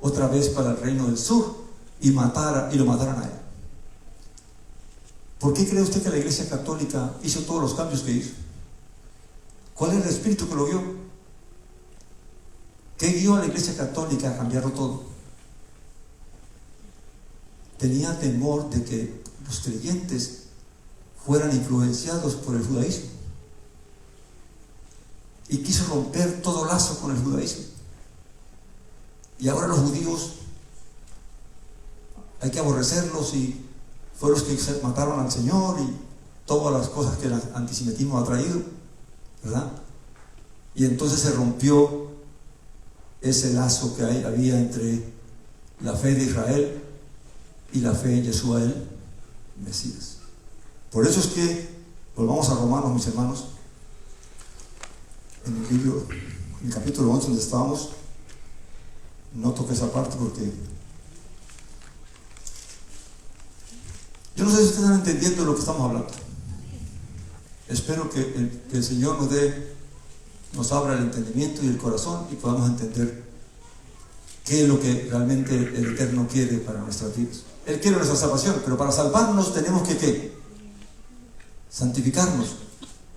otra vez para el reino del sur y lo mataran a él. ¿Por qué cree usted que la Iglesia Católica hizo todos los cambios que hizo? ¿Cuál es el espíritu que lo guió? ¿Qué guió a la Iglesia Católica a cambiarlo todo? Tenía temor de que los creyentes fueran influenciados por el judaísmo. Y quiso romper todo lazo con el judaísmo. Y ahora los judíos hay que aborrecerlos, y fueron los que mataron al Señor y todas las cosas que el antisemitismo ha traído, ¿verdad? Y entonces se rompió ese lazo que había entre la fe de Israel y la fe en Yeshua el Mesías. Por eso es que volvamos a Romanos, mis hermanos, en el libro, en el capítulo 11 donde estábamos. No toque esa parte porque yo no sé si ustedes están entendiendo lo que estamos hablando. Espero que el Señor nos abra el entendimiento y el corazón y podamos entender qué es lo que realmente el Eterno quiere para nuestras vidas. Él quiere nuestra salvación, pero para salvarnos tenemos que ¿qué? Santificarnos,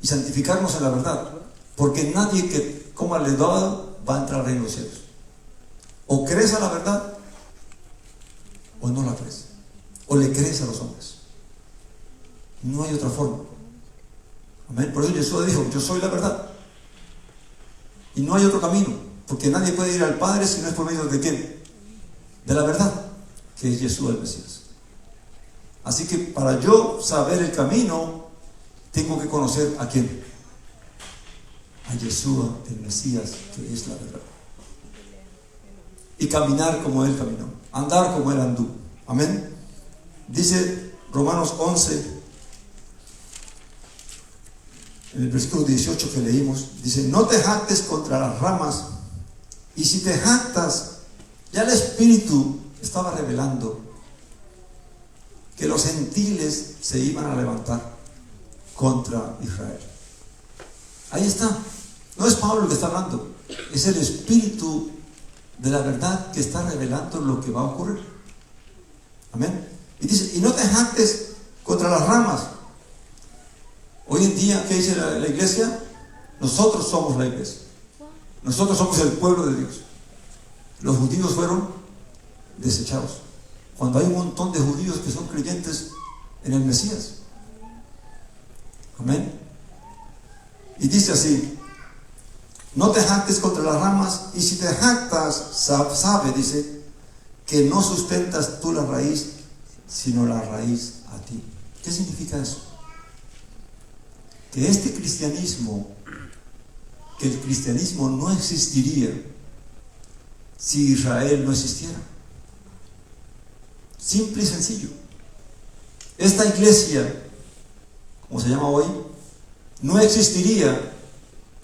y santificarnos en la verdad, porque nadie que coma el levado va a entrar al reino de los cielos. O crees a la verdad o no la crees, o le crees a los hombres. No hay otra forma. Amén. Por eso Jesús dijo: yo soy la verdad y no hay otro camino, porque nadie puede ir al Padre si no es por medio de ¿quién? De la verdad, que es Jesús el Mesías. Así que para yo saber el camino, tengo que conocer ¿a quién? A Jesús el Mesías, que es la verdad, y caminar como Él caminó, andar como Él anduvo. Amén. Dice Romanos 11, en el versículo 18 que leímos, dice: no te jactes contra las ramas, y si te jactas, ya el Espíritu estaba revelando que los gentiles se iban a levantar contra Israel. Ahí está. No es Pablo el que está hablando, es el Espíritu de la verdad que está revelando lo que va a ocurrir. Amén. Y dice: y no te jactes contra las ramas. Hoy en día, ¿qué dice la iglesia? Nosotros somos la iglesia. Nosotros somos el pueblo de Dios. Los judíos fueron desechados. Cuando hay un montón de judíos que son creyentes en el Mesías. Amén. Y dice así: no te jactes contra las ramas, y si te jactas, sabe, dice, que no sustentas tú la raíz, sino la raíz a ti. ¿Qué significa eso? Que este cristianismo, que el cristianismo no existiría si Israel no existiera. Simple y sencillo. Esta iglesia, como se llama hoy, no existiría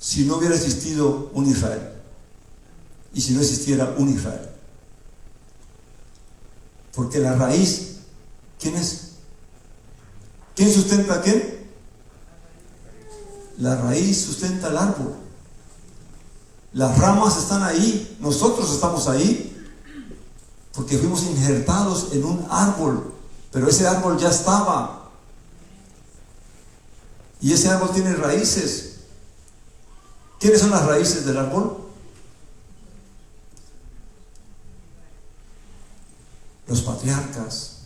si no hubiera existido un Israel. Y si no existiera un Israel. Porque la raíz, ¿quién es? ¿Quién sustenta a quién? La raíz sustenta al árbol. Las ramas están ahí, nosotros estamos ahí, porque fuimos injertados en un árbol, pero ese árbol ya estaba. Y ese árbol tiene raíces. ¿Quiénes son las raíces del árbol? Los patriarcas,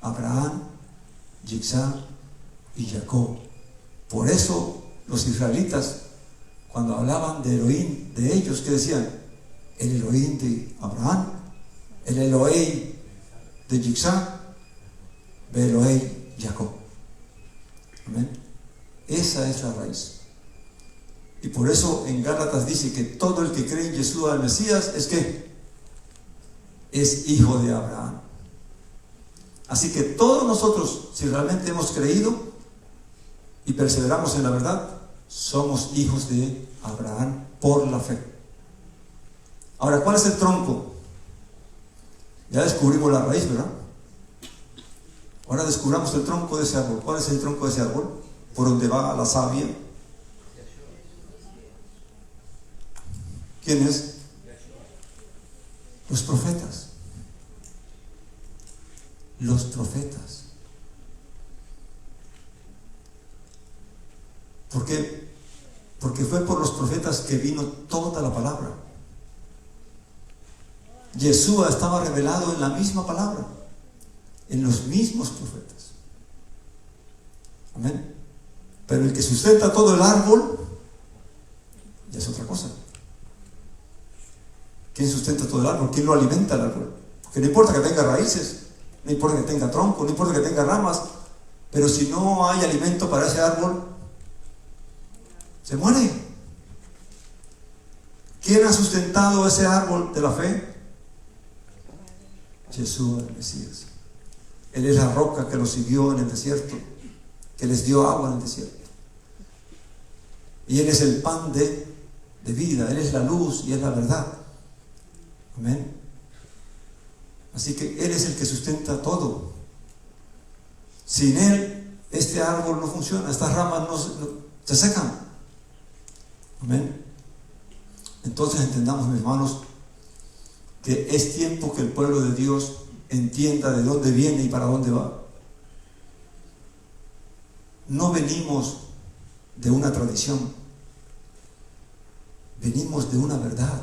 Abraham, Isaac y Jacob. Por eso los israelitas, cuando hablaban de Elohim, de ellos, ¿qué decían? El Elohim de Abraham, el Elohim de Isaac, el Elohim de Jacob. Amén. Esa es la raíz. Y por eso en Gálatas dice que todo el que cree en Yeshua el Mesías es que es hijo de Abraham. Así que todos nosotros, si realmente hemos creído y perseveramos en la verdad, somos hijos de Abraham por la fe. Ahora, ¿cuál es el tronco? Ya descubrimos la raíz, ¿verdad? Ahora descubramos el tronco de ese árbol. ¿Cuál es el tronco de ese árbol? Por donde va la savia. ¿Quién es? Los profetas. Los profetas. ¿Por qué? Porque fue por los profetas que vino toda la palabra. Yeshua estaba revelado en la misma palabra, en los mismos profetas. Amén. Pero el que sustenta todo el árbol ya es otra cosa. ¿Quién sustenta todo el árbol? ¿Quién lo alimenta el árbol? Porque no importa que tenga raíces, no importa que tenga tronco, no importa que tenga ramas, pero si no hay alimento para ese árbol, se muere. ¿Quién ha sustentado ese árbol de la fe? Jesús el Mesías. Él es la roca que los siguió en el desierto, que les dio agua en el desierto. Y Él es el pan de vida, Él es la luz y es la verdad. Amén. Así que Él es el que sustenta todo. Sin Él, este árbol no funciona, estas ramas no se secan. Amén. Entonces entendamos, mis hermanos, que es tiempo que el pueblo de Dios entienda de dónde viene y para dónde va. No venimos de una tradición, venimos de una verdad,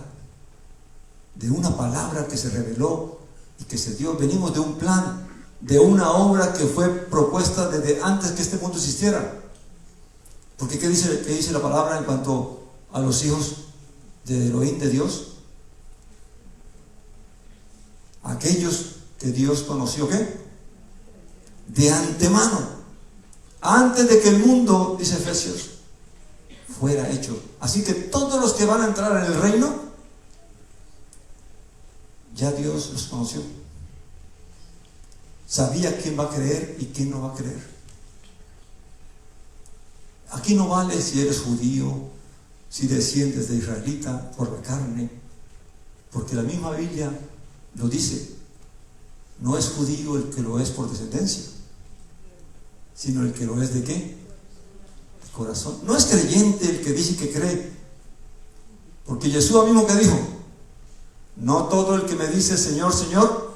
de una palabra que se reveló y que se dio. Venimos de un plan, de una obra que fue propuesta desde antes que este mundo existiera. Porque ¿qué dice la palabra en cuanto a los hijos de Elohim, de Dios? Aquellos que Dios conoció, ¿qué? De antemano, antes de que el mundo, dice Efesios, fuera hecho. Así que todos los que van a entrar en el reino, ya Dios los conoció. Sabía quién va a creer y quién no va a creer. Aquí no vale si eres judío, si desciendes de israelita por la carne, porque la misma Biblia lo dice. No es judío el que lo es por descendencia, sino el que lo es ¿de qué? De corazón. No es creyente el que dice que cree, porque Jesús mismo que dijo: no todo el que me dice Señor, Señor,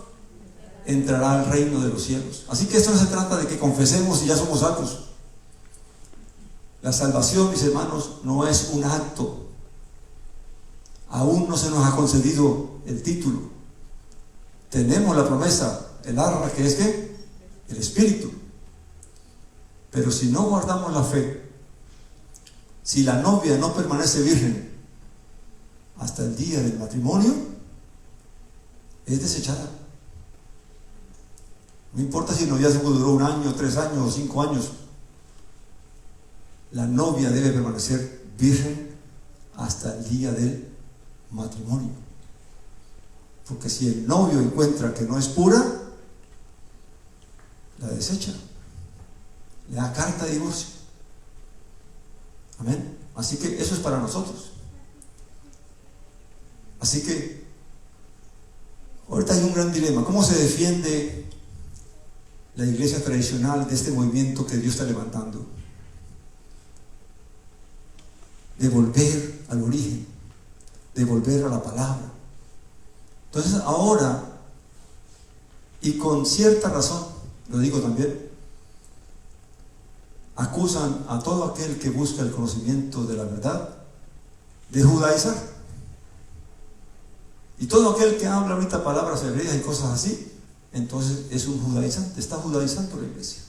entrará al reino de los cielos. Así que esto no se trata de que confesemos y ya somos salvos. La salvación, mis hermanos, no es un acto. Aún no se nos ha concedido el título. Tenemos la promesa, el arra, que es ¿qué? El Espíritu. Pero si no guardamos la fe, si la novia no permanece virgen hasta el día del matrimonio, es desechada. No importa si el noviazgo duró 1 año, 3 años o 5 años. La novia debe permanecer virgen hasta el día del matrimonio. Porque si el novio encuentra que no es pura, la desecha, le da carta de divorcio. Amén. Así que eso es para nosotros. Así que ahorita hay un gran dilema. ¿Cómo se defiende la iglesia tradicional de este movimiento que Dios está levantando? De volver al origen, de volver a la palabra. Entonces ahora, y con cierta razón, lo digo también, acusan a todo aquel que busca el conocimiento de la verdad de judaizar. Y todo aquel que habla ahorita palabras hebreas y cosas así, entonces es un judaizante, está judaizando la iglesia.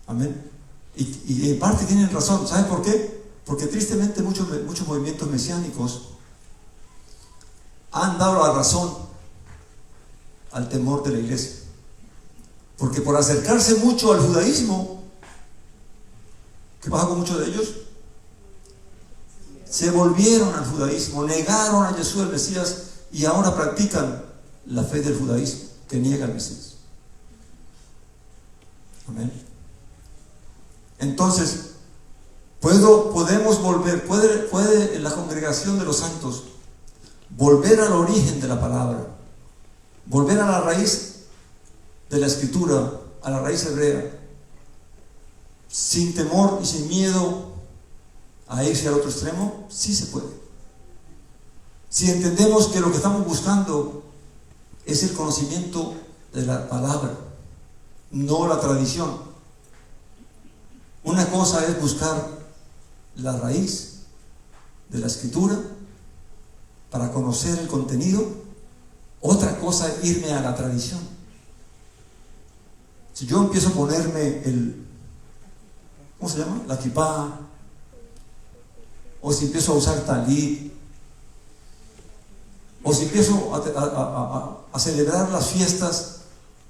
Amén. Y en parte tienen razón. ¿Saben por qué? Porque tristemente muchos movimientos mesiánicos han dado la razón al temor de la iglesia. Porque por acercarse mucho al judaísmo, ¿qué pasa con muchos de ellos? Se volvieron al judaísmo, negaron a Jesús el Mesías y ahora practican la fe del judaísmo, que niega al Mesías. Amén. Entonces, podemos volver, puede la congregación de los santos volver al origen de la palabra, volver a la raíz de la escritura, a la raíz hebrea, sin temor y sin miedo a irse al otro extremo. Sí se puede. Si entendemos que lo que estamos buscando es el conocimiento de la palabra, no la tradición. Una cosa es buscar la raíz de la escritura para conocer el contenido, otra cosa es irme a la tradición. Si yo empiezo a ponerme ¿cómo se llama? La kipá, o si empiezo a usar talit, o si empiezo a celebrar las fiestas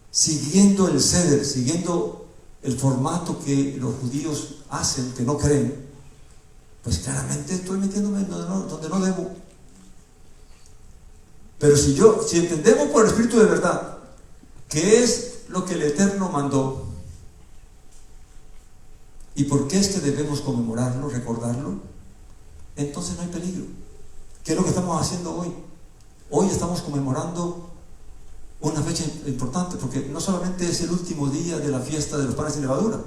siguiendo el seder, siguiendo el formato que los judíos hacen, que no creen, pues claramente estoy metiéndome donde no debo. Pero si entendemos por el Espíritu de verdad qué es lo que el Eterno mandó y por qué es que debemos conmemorarlo, recordarlo, entonces no hay peligro. ¿Qué es lo que estamos haciendo hoy? Hoy estamos conmemorando una fecha importante, porque no solamente es el último día de la fiesta de los panes sin levadura,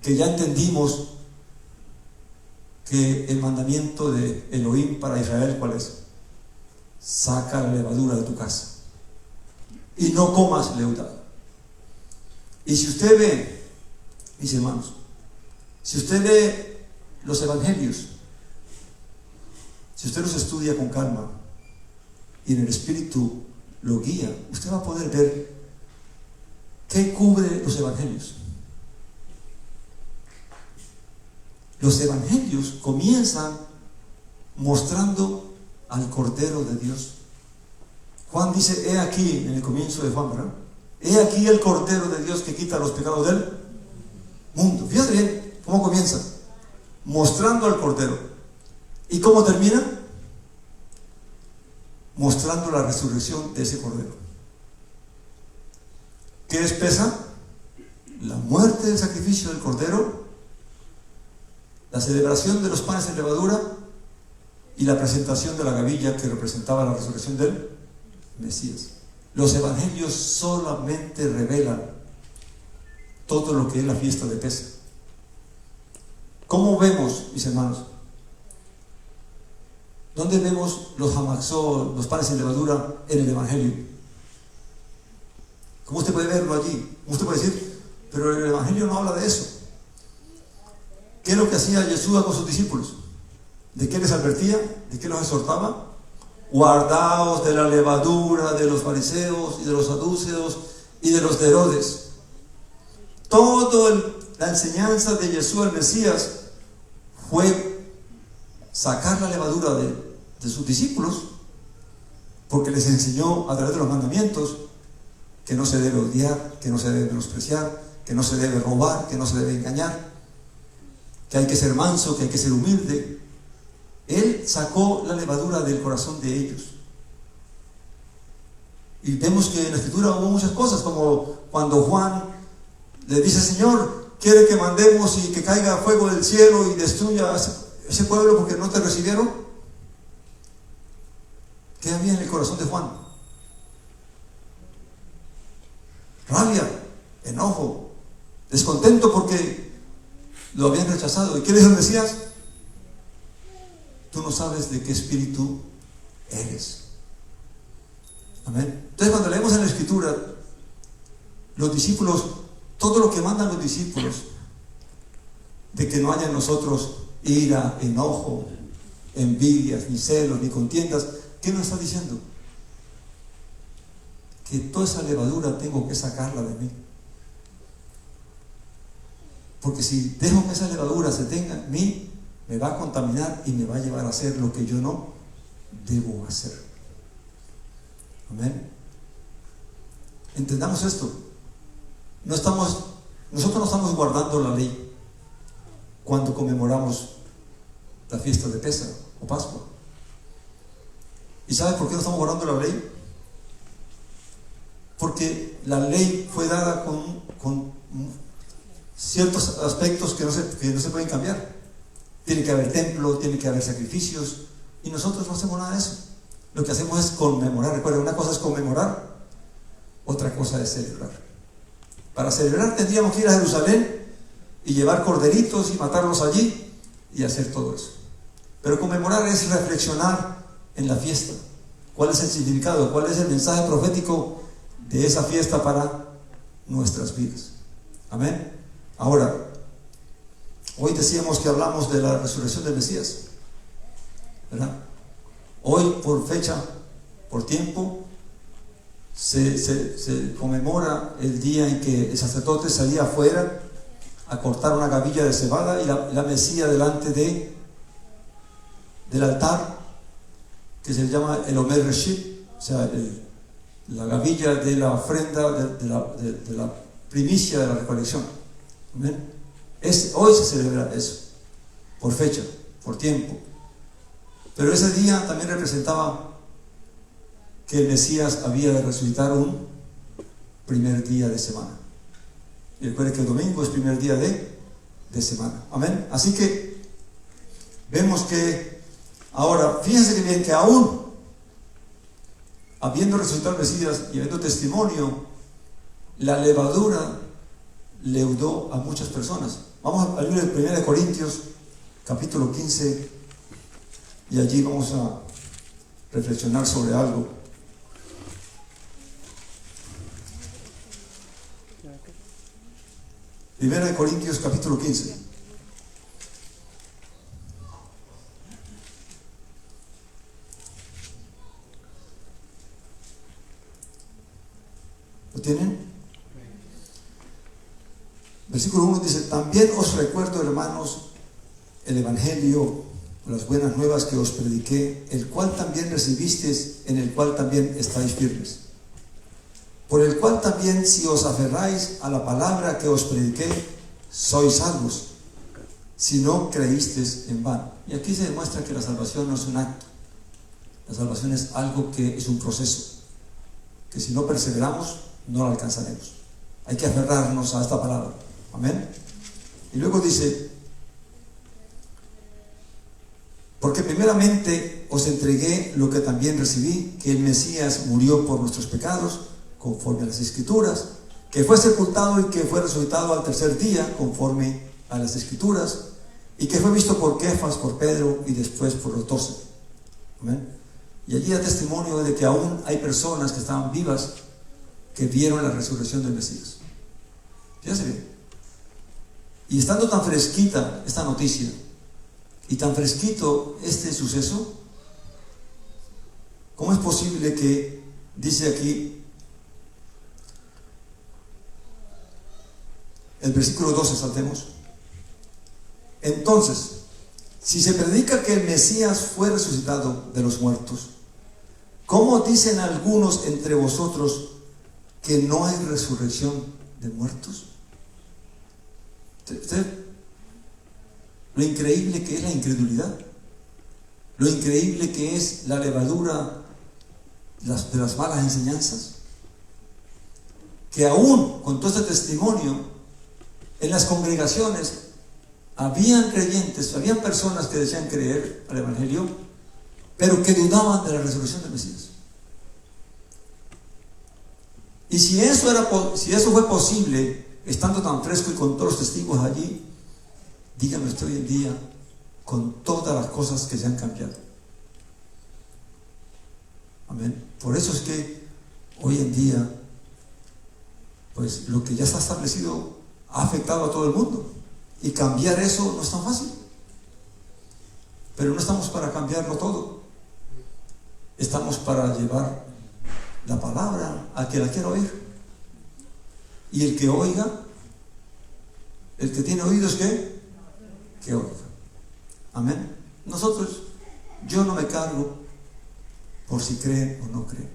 que ya entendimos que el mandamiento de Elohim para Israel, ¿cuál es? Saca la levadura de tu casa y no comas leudado. Y si usted ve, mis hermanos, si usted lee los evangelios, si usted los estudia con calma y en el Espíritu lo guía, usted va a poder ver qué cubre los evangelios. Los evangelios comienzan mostrando al Cordero de Dios. Juan dice: he aquí, en el comienzo de Juan, ¿verdad? He aquí el Cordero de Dios que quita los pecados del mundo. Fíjate bien cómo comienza, mostrando al Cordero. ¿Y cómo termina? Mostrando la resurrección de ese Cordero. ¿Qué es pesa? la muerte del sacrificio del Cordero, la celebración de los panes sin levadura y la presentación de la gavilla que representaba la resurrección del Mesías. Los evangelios solamente revelan todo lo que es la fiesta de Pesaj. ¿Cómo vemos, mis hermanos? ¿Dónde vemos los hamaxó, los panes sin levadura en el evangelio? ¿Cómo usted puede verlo allí? ¿Cómo usted puede decir? Pero el evangelio no habla de eso. ¿Qué es lo que hacía Yeshua con sus discípulos? ¿De qué les advertía? ¿De qué los exhortaba? Guardaos de la levadura de los fariseos y de los saduceos y de los de Herodes. Toda la enseñanza de Yeshua el Mesías fue sacar la levadura de sus discípulos, porque les enseñó a través de los mandamientos que no se debe odiar, que no se debe menospreciar, que no se debe robar, que no se debe engañar, que hay que ser manso, que hay que ser humilde. Él sacó la levadura del corazón de ellos. Y vemos que en la Escritura hubo muchas cosas, como cuando Juan le dice: Señor, quiere que mandemos y que caiga fuego del cielo y destruya a ese pueblo porque no te recibieron. ¿Qué había en el corazón de Juan? Rabia, enojo, descontento porque lo habían rechazado. ¿Y qué le dijo el Mesías? Tú no sabes de qué espíritu eres. Amén. Entonces, cuando leemos en la Escritura, los discípulos, todo lo que mandan los discípulos, de que no haya en nosotros ira, enojo, envidias, ni celos, ni contiendas, ¿qué nos está diciendo? Que toda esa levadura tengo que sacarla de mí. Porque si dejo que esa levadura se tenga en mí, me va a contaminar y me va a llevar a hacer lo que yo no debo hacer. Amén. Entendamos esto. Nosotros no estamos guardando la ley cuando conmemoramos la fiesta de Pesaj o Pascua. ¿Y sabes por qué no estamos guardando la ley? Porque la ley fue dada con ciertos aspectos que no se pueden cambiar. Tiene que haber templo, tiene que haber sacrificios, y nosotros no hacemos nada de eso. Lo que hacemos es conmemorar. Recuerda, una cosa es conmemorar, otra cosa es celebrar. Para celebrar tendríamos que ir a Jerusalén y llevar corderitos y matarlos allí y hacer todo eso. Pero conmemorar es reflexionar en la fiesta. ¿Cuál es el significado? ¿Cuál es el mensaje profético de esa fiesta para nuestras vidas? Amén. Ahora, hoy decíamos que hablamos de la resurrección del Mesías, ¿verdad? Hoy, por fecha, por tiempo, se conmemora el día en que el sacerdote salía afuera a cortar una gavilla de cebada y la mecía delante del altar, que se llama el Omer Reshit, o sea, la gavilla de la ofrenda, de la primicia de la recolección. ¿Amén? Hoy se celebra eso, por fecha, por tiempo. Pero ese día también representaba que el Mesías había de resucitar un primer día de semana. Y recuerde que el domingo es primer día de semana. Amén. Así que vemos que ahora, fíjense que bien, que aún habiendo resucitado el Mesías y habiendo testimonio, la levadura leudó a muchas personas. Vamos al libro de 1 Corintios, capítulo 15, y allí vamos a reflexionar sobre algo. Primera de Corintios, capítulo 15. ¿Lo tienen? Versículo 1 dice: también os recuerdo, hermanos, el evangelio, las buenas nuevas que os prediqué, el cual también recibisteis, en el cual también estáis firmes, por el cual también, si os aferráis a la palabra que os prediqué, sois salvos, si no creísteis en vano. Y aquí se demuestra que la salvación no es un acto. La salvación es algo que es un proceso, que si no perseveramos no lo alcanzaremos. Hay que aferrarnos a esta palabra. Amén. Y luego dice, porque primeramente os entregué lo que también recibí, que el Mesías murió por nuestros pecados, conforme a las Escrituras, que fue sepultado y que fue resucitado al tercer día, conforme a las Escrituras, y que fue visto por Kefas, por Pedro y después por los 12. Amén. Y allí da testimonio de que aún hay personas que estaban vivas que vieron la resurrección del Mesías. Fíjense bien. Y estando tan fresquita esta noticia y tan fresquito este suceso, ¿cómo es posible que, dice aquí el versículo 12, saltemos? Entonces, si se predica que el Mesías fue resucitado de los muertos, ¿cómo dicen algunos entre vosotros que no hay resurrección de muertos? Lo increíble que es la incredulidad, lo increíble que es la levadura de las malas enseñanzas, que aún con todo este testimonio en las congregaciones habían creyentes, habían personas que decían creer al Evangelio, pero que dudaban de la resurrección del Mesías. Y si eso fue posible, estando tan fresco y con todos los testigos allí, díganme usted hoy en día, con todas las cosas que se han cambiado. Amén. Por eso es que hoy en día, pues lo que ya está establecido ha afectado a todo el mundo. Y cambiar eso no es tan fácil. Pero no estamos para cambiarlo todo. Estamos para llevar la palabra al que la quiera oír. Y el que oiga, el que tiene oídos, que oiga. Amén. Yo no me cargo por si creen o no creen.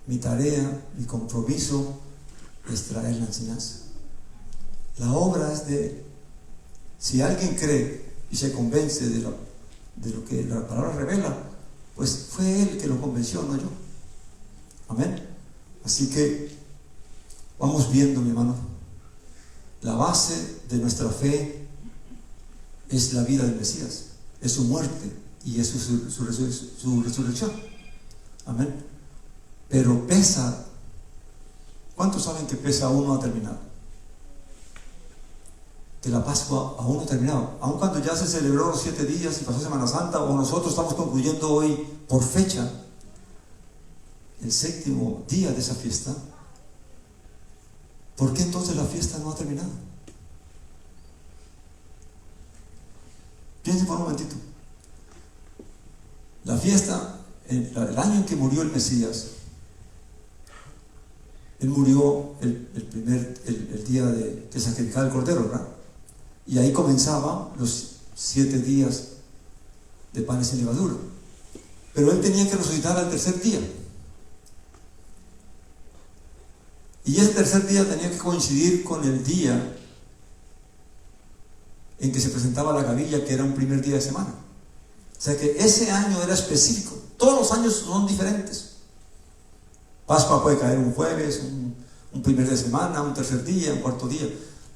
Mi tarea, mi compromiso es traer la enseñanza. La obra es de él. Si alguien cree y se convence de lo que la palabra revela, pues fue él que lo convenció, no yo. Amén. Así que vamos viendo, mi hermano, la base de nuestra fe es la vida del Mesías, es su muerte y es su resurrección. Amén. Pero pesa. ¿Cuántos saben que pesa aún no ha terminado? Que la Pascua aún no ha terminado. Aun cuando ya se celebró los 7 días y pasó Semana Santa, o nosotros estamos concluyendo hoy por fecha el 7º día de esa fiesta, ¿por qué entonces la fiesta no ha terminado? Piensen por un momentito. La fiesta, el año en que murió el Mesías, él murió el día de sacrificar el Cordero, ¿verdad? Y ahí comenzaban los 7 días de panes sin levadura. Pero él tenía que resucitar al tercer día. Y ese tercer día tenía que coincidir con el día en que se presentaba la gavilla, que era un primer día de semana. O sea que ese año era específico. Todos los años son diferentes. Pascua puede caer un jueves, un primer día de semana, un tercer día, un cuarto día.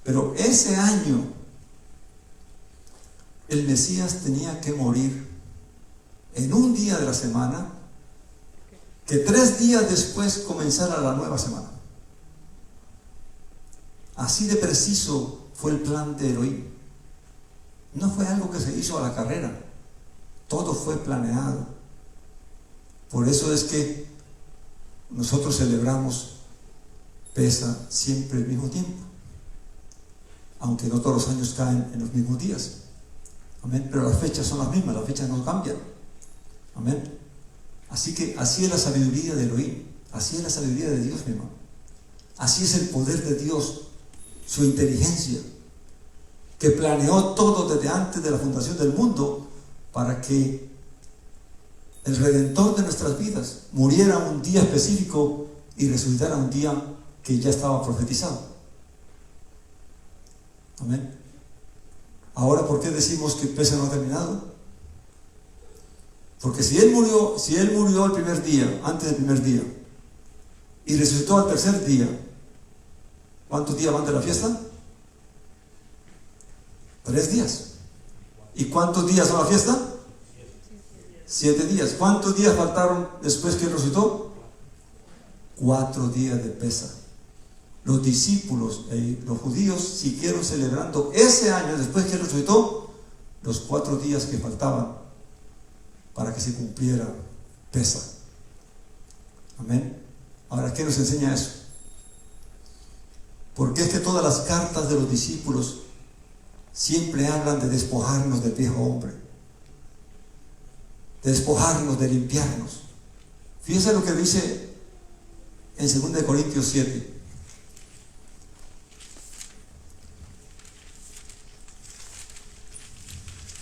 Pero ese año el Mesías tenía que morir en un día de la semana, que 3 días después comenzara la nueva semana. Así de preciso fue el plan de Elohim. No fue algo que se hizo a la carrera, todo fue planeado. Por eso es que nosotros celebramos Pesa siempre el mismo tiempo, aunque no todos los años caen en los mismos días. Amén. Pero las fechas son las mismas, las fechas no cambian. Amén. Así que así es la sabiduría de Elohim, así es la sabiduría de Dios, mi hermano. Así es el poder de Dios, su inteligencia, que planeó todo desde antes de la fundación del mundo para que el Redentor de nuestras vidas muriera un día específico y resucitara un día que ya estaba profetizado. Amén. Ahora, ¿por qué decimos que Pesa no ha terminado? Porque si él murió el primer día, antes del primer día, y resucitó al tercer día, ¿Cuántos días van de la fiesta? 3 días. ¿Y cuántos días son la fiesta? 7 días. ¿Cuántos días faltaron después que resucitó? 4 días de Pesaj. Los discípulos, los judíos, siguieron celebrando ese año después que resucitó los 4 días que faltaban para que se cumpliera Pesaj. Amén. Ahora, ¿qué nos enseña eso? Porque es que todas las cartas de los discípulos siempre hablan de despojarnos del viejo hombre, de despojarnos, de limpiarnos. Fíjense lo que dice en 2 Corintios 7.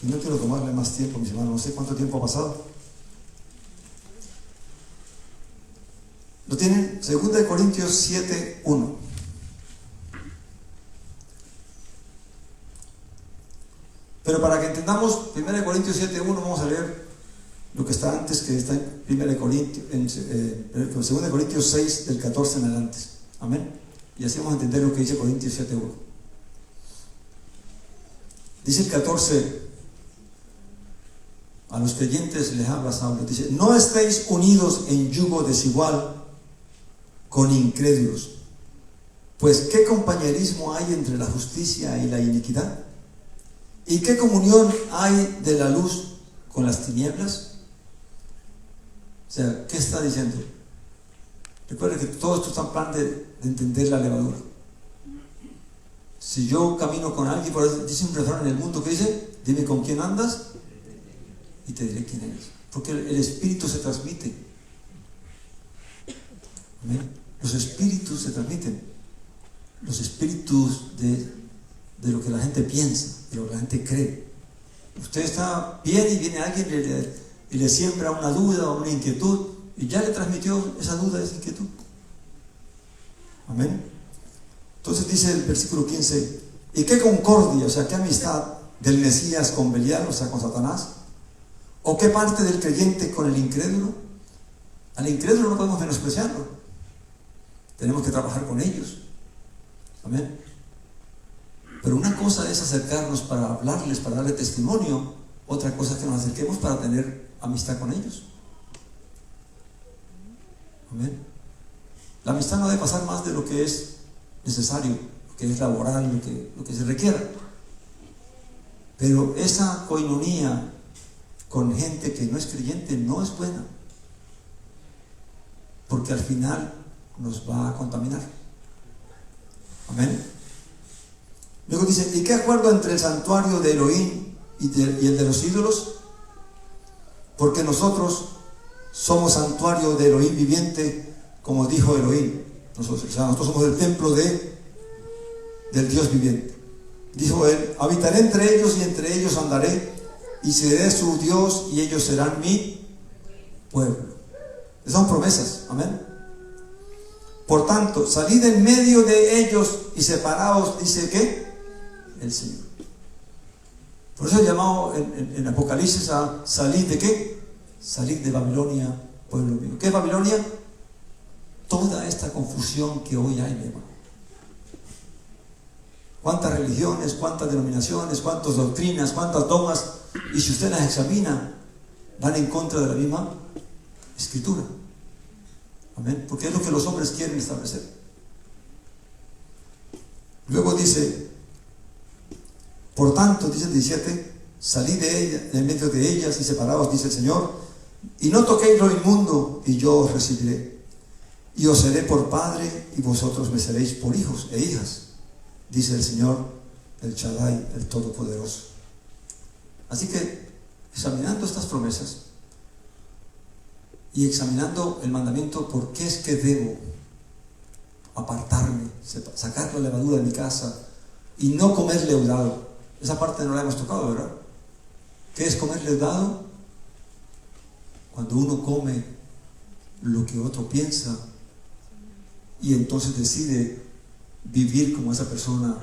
Y no quiero tomarle más tiempo, mis hermanos, no sé cuánto tiempo ha pasado. ¿Lo tienen? 2 Corintios 7, 1. Pero para que entendamos 1 Corintios 7, 1, vamos a leer lo que está antes, que está en 2 Corintios 6, del 14 en adelante. Amén. Y así vamos a entender lo que dice Corintios 7, 1. Dice el 14, a los creyentes les habla Saulo, dice: no estéis unidos en yugo desigual con incrédulos, pues ¿qué compañerismo hay entre la justicia y la iniquidad? ¿Y qué comunión hay de la luz con las tinieblas? O sea, ¿qué está diciendo? Recuerden que todo esto está en plan de entender la levadura. Si yo camino con alguien, por eso dice un refrán en el mundo que dice: dime con quién andas y te diré quién eres. Porque el espíritu se transmite. ¿Amén? Los espíritus se transmiten. Los espíritus de lo que la gente piensa, de lo que la gente cree. Usted está bien y viene alguien y le siembra una duda o una inquietud, y ya le transmitió esa duda, esa inquietud. Amén. Entonces dice el versículo 15: ¿y qué concordia, o sea, qué amistad del Mesías con Belial, o sea, con Satanás? ¿O qué parte del creyente con el incrédulo? Al incrédulo no podemos menospreciarlo. Tenemos que trabajar con ellos. Amén. Pero una cosa es acercarnos para hablarles, para darle testimonio. Otra cosa es que nos acerquemos para tener amistad con ellos. Amén. La amistad no debe pasar más de lo que es necesario, lo que es laboral, lo que se requiera. Pero esa coinonía con gente que no es creyente no es buena, porque al final nos va a contaminar. Amén. Luego dice: ¿y qué acuerdo entre el santuario de Elohim y el de los ídolos? Porque nosotros somos santuario de Elohim viviente, como dijo Elohim. Nosotros somos el templo del Dios viviente. Dijo él: habitaré entre ellos y entre ellos andaré, y seré su Dios y ellos serán mi pueblo. Esas son promesas. Amén. Por tanto, salid en medio de ellos y separaos, dice que el Señor. Por eso he llamado en Apocalipsis a salir de qué? Salir de Babilonia, pueblo mío. ¿Qué es Babilonia? Toda esta confusión que hoy hay, mi hermano. Cuántas religiones, cuántas denominaciones, cuántas doctrinas, cuántas dogmas, y si usted las examina, van en contra de la misma Escritura. Amén. Porque es lo que los hombres quieren establecer. Luego dice: por tanto, dice el 17, salid de ella, en medio de ellas y separaos, dice el Señor, y no toquéis lo inmundo, y yo os recibiré, y os seré por padre, y vosotros me seréis por hijos e hijas, dice el Señor, el Shaddai, el Todopoderoso. Así que, examinando estas promesas y examinando el mandamiento, ¿por qué es que debo apartarme, sacar la levadura de mi casa y no comer leudado? Esa parte no la hemos tocado, ¿verdad? ¿Qué es comer leudado? Cuando uno come lo que otro piensa y entonces decide vivir como esa persona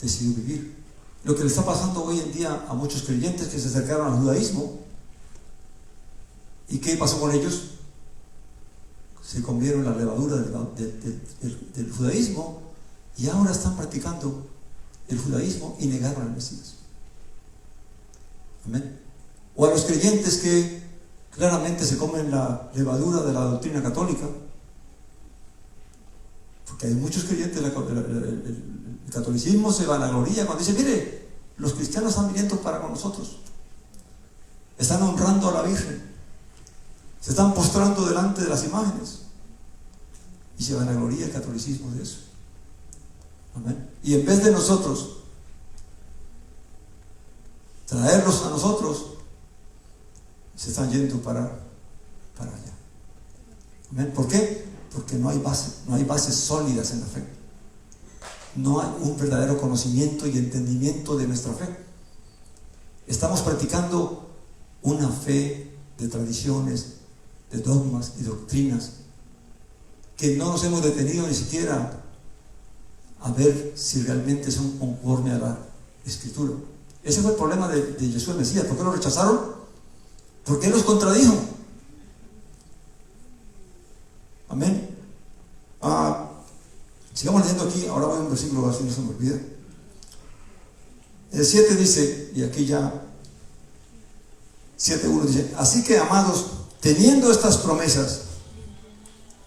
decidió vivir. Lo que le está pasando hoy en día a muchos creyentes que se acercaron al judaísmo. ¿Y qué pasó con ellos? Se comieron la levadura del judaísmo y ahora están practicando el judaísmo y negaron al Mesías. Amén. O a los creyentes que claramente se comen la levadura de la doctrina católica, porque hay muchos creyentes, el catolicismo se vanagloria cuando dice, mire, los cristianos están viniendo para con nosotros, están honrando a la Virgen, se están postrando delante de las imágenes, y se vanagloria el catolicismo de eso. Amén. Y en vez de nosotros traerlos a nosotros, se están yendo para allá. Amén. ¿Por qué? Porque no hay bases sólidas en la fe. No hay un verdadero conocimiento y entendimiento de nuestra fe. Estamos practicando una fe de tradiciones, de dogmas y doctrinas que no nos hemos detenido ni siquiera a ver si realmente son conforme a la Escritura. Ese fue el problema de Jesús el Mesías. ¿Por qué lo rechazaron? Porque Él los contradijo. Amén. Sigamos leyendo aquí. Ahora voy a un versículo, así no se me olvida. El 7 dice, y aquí ya 7:1 dice, así que, amados, teniendo estas promesas,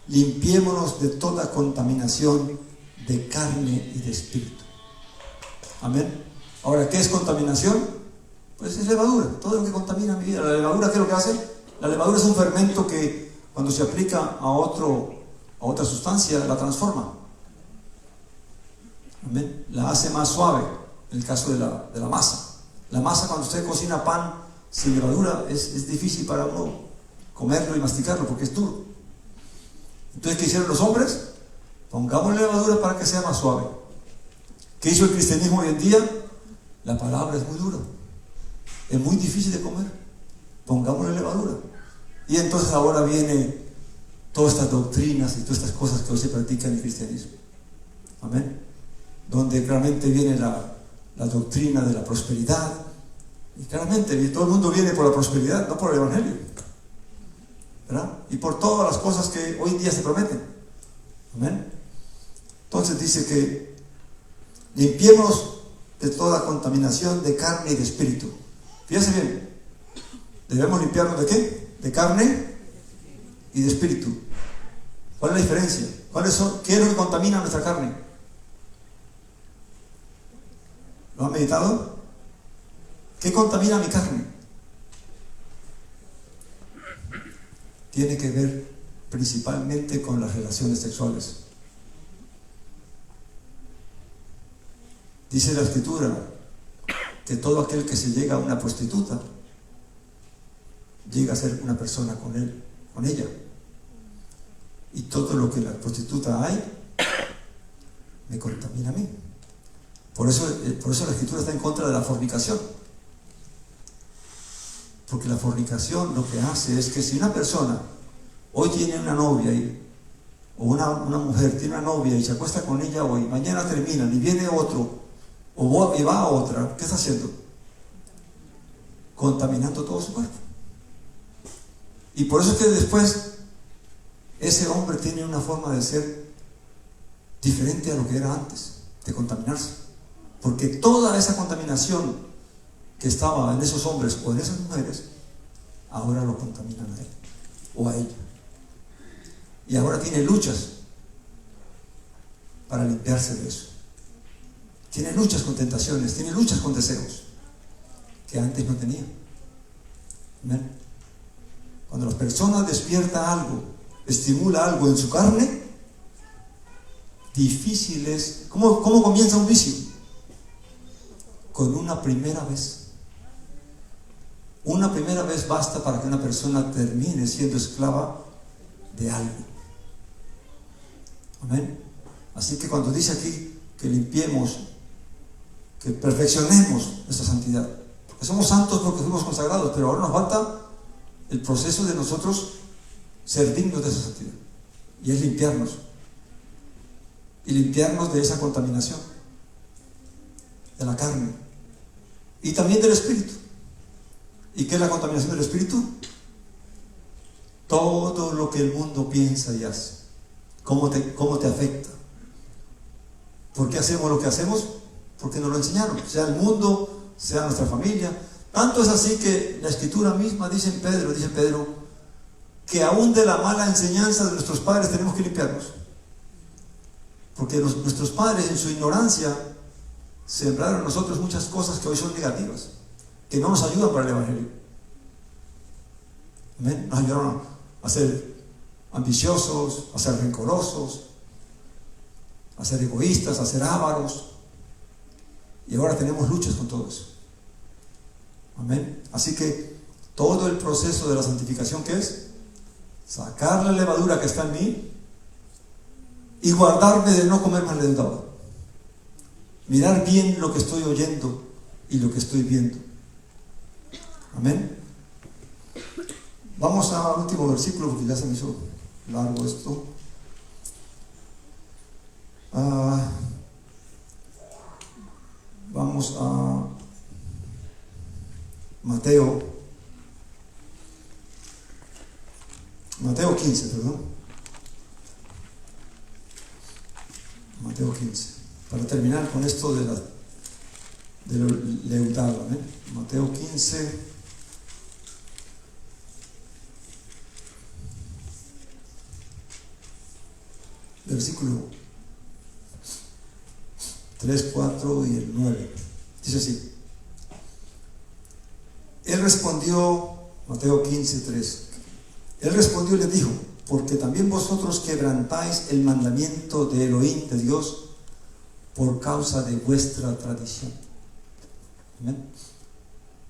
limpiémonos de toda contaminación de carne y de espíritu. Amén. Ahora, ¿qué es contaminación? Pues es levadura, todo lo que contamina mi vida. La levadura, ¿qué es lo que hace? La levadura es un fermento que cuando se aplica a otra sustancia, la transforma. Amén. La hace más suave, en el caso de la masa. La masa, cuando usted cocina pan sin levadura, es difícil para uno comerlo y masticarlo porque es duro. Entonces, ¿qué hicieron los hombres? Pongamos levadura para que sea más suave. ¿Qué hizo el cristianismo hoy en día? La palabra es muy dura, es muy difícil de comer. Pongámosle levadura. Y entonces ahora vienen todas estas doctrinas y todas estas cosas que hoy se practican en el cristianismo. Amén. Donde claramente viene la doctrina de la prosperidad. Y claramente todo el mundo viene por la prosperidad, no por el evangelio, ¿verdad? Y por todas las cosas que hoy en día se prometen. Amén. Entonces dice que limpiemos de toda contaminación de carne y de espíritu. Fíjense bien, debemos limpiarnos de qué? De carne y de espíritu. ¿Cuál es la diferencia? ¿Qué es lo que contamina nuestra carne? ¿Lo han meditado? ¿Qué contamina mi carne? Tiene que ver principalmente con las relaciones sexuales. Dice la Escritura que todo aquel que se llega a una prostituta llega a ser una persona con ella. Y todo lo que la prostituta hay me contamina a mí. Por eso la Escritura está en contra de la fornicación. Porque la fornicación lo que hace es que si una persona hoy tiene una novia o una mujer tiene una novia y se acuesta con ella hoy, mañana terminan y viene otro y va a otra, ¿qué está haciendo? Contaminando todo su cuerpo. Y por eso es que después ese hombre tiene una forma de ser diferente a lo que era antes, de contaminarse. Porque toda esa contaminación que estaba en esos hombres o en esas mujeres, ahora lo contaminan a él o a ella. Y ahora tiene luchas para limpiarse de eso. Tiene luchas con tentaciones, tiene luchas con deseos que antes no tenía. ¿Ven? Cuando la persona despierta algo, estimula algo en su carne, difícil es. ¿Cómo comienza un vicio? Con una primera vez. Una primera vez basta para que una persona termine siendo esclava de algo. Amén. Así que cuando dice aquí que limpiemos, que perfeccionemos nuestra santidad, porque somos santos porque fuimos consagrados, pero ahora nos falta el proceso de nosotros ser dignos de esa santidad, y es limpiarnos, y limpiarnos de esa contaminación de la carne y también del espíritu. ¿Y qué es la contaminación del espíritu? Todo lo que el mundo piensa y hace, cómo te afecta. ¿Por qué hacemos lo que hacemos? Porque nos lo enseñaron, sea el mundo, sea nuestra familia. Tanto es así que la Escritura misma dice Pedro, que aún de la mala enseñanza de nuestros padres tenemos que limpiarnos. Porque nuestros padres en su ignorancia sembraron en nosotros muchas cosas que hoy son negativas, que no nos ayudan para el Evangelio. ¿Amén? Nos ayudaron a ser ambiciosos, a ser rencorosos, a ser egoístas, a ser ávaros. Y ahora tenemos luchas con todo eso. Amén. Así que todo el proceso de la santificación, ¿qué es? Sacar la levadura que está en mí y guardarme de no comer más levadura. Mirar bien lo que estoy oyendo y lo que estoy viendo. Amén. Vamos al último versículo porque ya se me hizo largo esto. Vamos a Mateo 15, perdón. Mateo 15. Para terminar con esto de lo leudado. Mateo 15. Versículo 3, 4 y el 9. Dice así. Él respondió, Mateo 15, 3. Él respondió y le dijo: porque también vosotros quebrantáis el mandamiento de Elohim, de Dios, por causa de vuestra tradición. ¿Amén?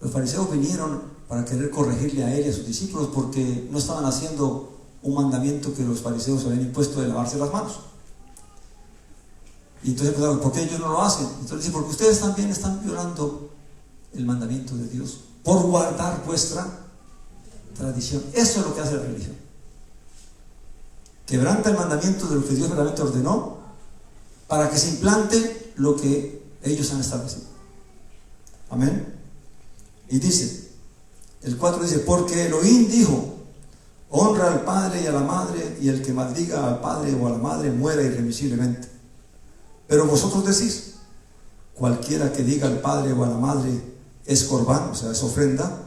Los fariseos vinieron para querer corregirle a él y a sus discípulos porque no estaban haciendo un mandamiento que los fariseos habían impuesto de lavarse las manos. Y entonces preguntaron: ¿por qué ellos no lo hacen? Entonces dice: porque ustedes también están violando el mandamiento de Dios por guardar vuestra tradición. Eso es lo que hace la religión. Quebranta el mandamiento de lo que Dios realmente ordenó para que se implante lo que ellos han establecido. Amén. Y dice, el 4 dice: porque Elohim dijo: honra al padre y a la madre, y el que maldiga al padre o a la madre muera irremisiblemente. Pero vosotros decís: cualquiera que diga al padre o a la madre es corbán, o sea, es ofrenda,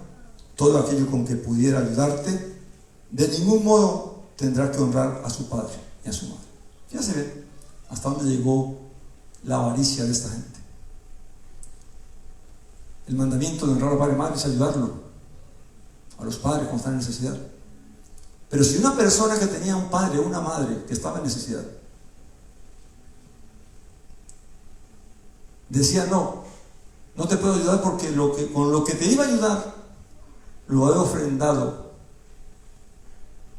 todo aquello con que pudiera ayudarte, de ningún modo tendrá que honrar a su padre y a su madre. Ya se ve hasta dónde llegó la avaricia de esta gente. El mandamiento de honrar a padre y madre es ayudarlo a los padres cuando están en necesidad. Pero si una persona que tenía un padre o una madre que estaba en necesidad decía: no te puedo ayudar porque con lo que te iba a ayudar lo he ofrendado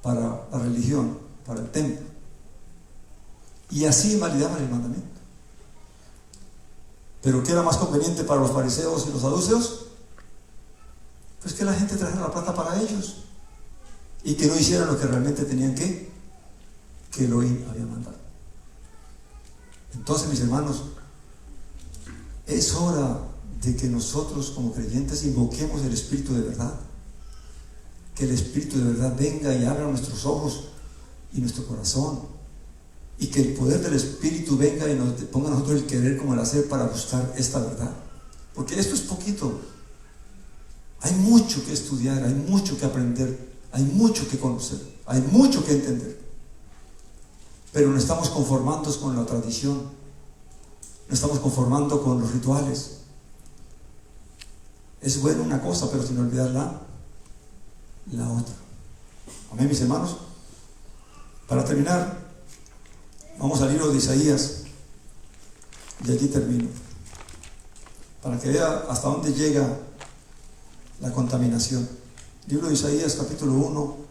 para la religión, para el templo, y así invalidaban el mandamiento. ¿Pero qué era más conveniente para los fariseos y los saduceos? Pues que la gente trajera la plata para ellos y que no hicieran lo que realmente tenían que Elohim había mandado. Entonces, mis hermanos, es hora de que nosotros como creyentes invoquemos el Espíritu de verdad, que el Espíritu de verdad venga y abra nuestros ojos y nuestro corazón, y que el poder del Espíritu venga y nos ponga a nosotros el querer como el hacer para buscar esta verdad, porque esto es poquito. Hay mucho que estudiar, hay mucho que aprender, hay mucho que conocer, hay mucho que entender, pero no estamos conformando con la tradición, no estamos conformando con los rituales. Es bueno una cosa, pero sin olvidar la otra. Amén, mis hermanos. Para terminar, vamos al libro de Isaías, y aquí termino, para que vea hasta dónde llega la contaminación. Libro de Isaías, capítulo 1.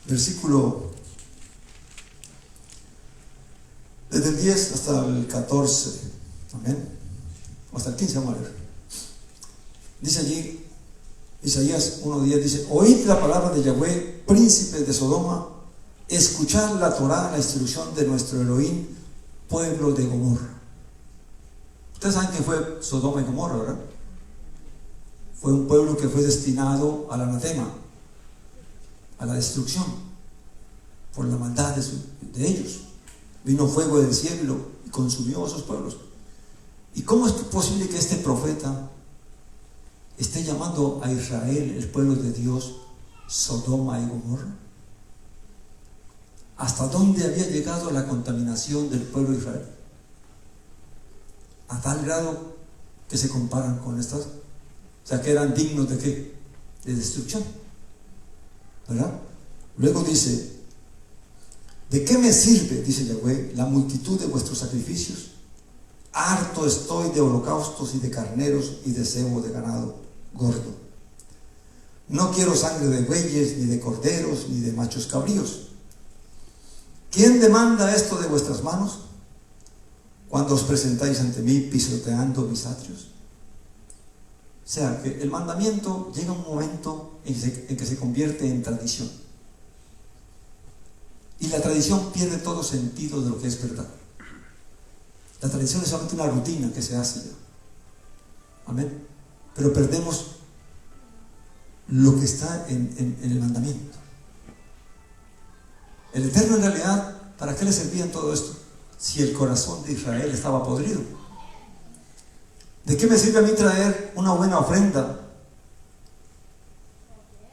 Versículo desde el 10 hasta el 14. Amén. Hasta el 15 vamos a leer. Dice allí Isaías 1:10, dice: oíd la palabra de Yahweh, príncipes de Sodoma, escuchad la Torá, la instrucción de nuestro Elohim, pueblo de Gomorra. Ustedes saben quién fue Sodoma y Gomorra, ¿verdad? Fue un pueblo que fue destinado al anatema, a la destrucción, por la maldad de ellos. Vino fuego del cielo y consumió a esos pueblos. ¿Y cómo es posible que este profeta esté llamando a Israel, el pueblo de Dios, Sodoma y Gomorra? ¿Hasta dónde había llegado la contaminación del pueblo de Israel? A tal grado que se comparan con estas, o sea, que eran dignos de ¿qué? De destrucción, ¿verdad? Luego dice: ¿de qué me sirve, dice Yahweh, la multitud de vuestros sacrificios? Harto estoy de holocaustos y de carneros y de cebo de ganado gordo. No quiero sangre de bueyes, ni de corderos, ni de machos cabríos. ¿Quién demanda esto de vuestras manos cuando os presentáis ante mí pisoteando mis atrios? O sea, que el mandamiento llega un momento en que se convierte en tradición. Y la tradición pierde todo sentido de lo que es verdad. La tradición es solamente una rutina que se hace ya. Amén. Pero perdemos lo que está en el mandamiento. El Eterno, en realidad, ¿para qué le servía en todo esto? Si el corazón de Israel estaba podrido. ¿De qué me sirve a mí traer una buena ofrenda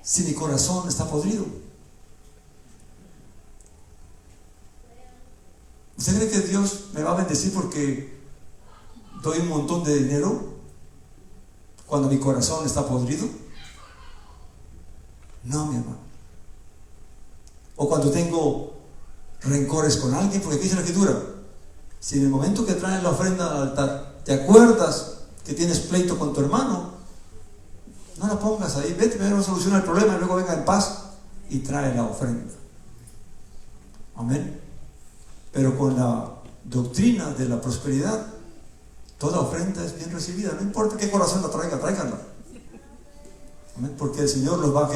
si mi corazón está podrido? ¿Usted cree que Dios me va a bendecir porque doy un montón de dinero cuando mi corazón está podrido? No, mi hermano. O cuando tengo rencores con alguien, porque aquí dice la Escritura: si en el momento que traes la ofrenda al altar te acuerdas que tienes pleito con tu hermano, no la pongas ahí. Vete primero, soluciona el problema y luego venga en paz y trae la ofrenda. Amén. Pero con la doctrina de la prosperidad, toda ofrenda es bien recibida. No importa qué corazón la traiga, tráiganla. Amén. Porque el Señor los va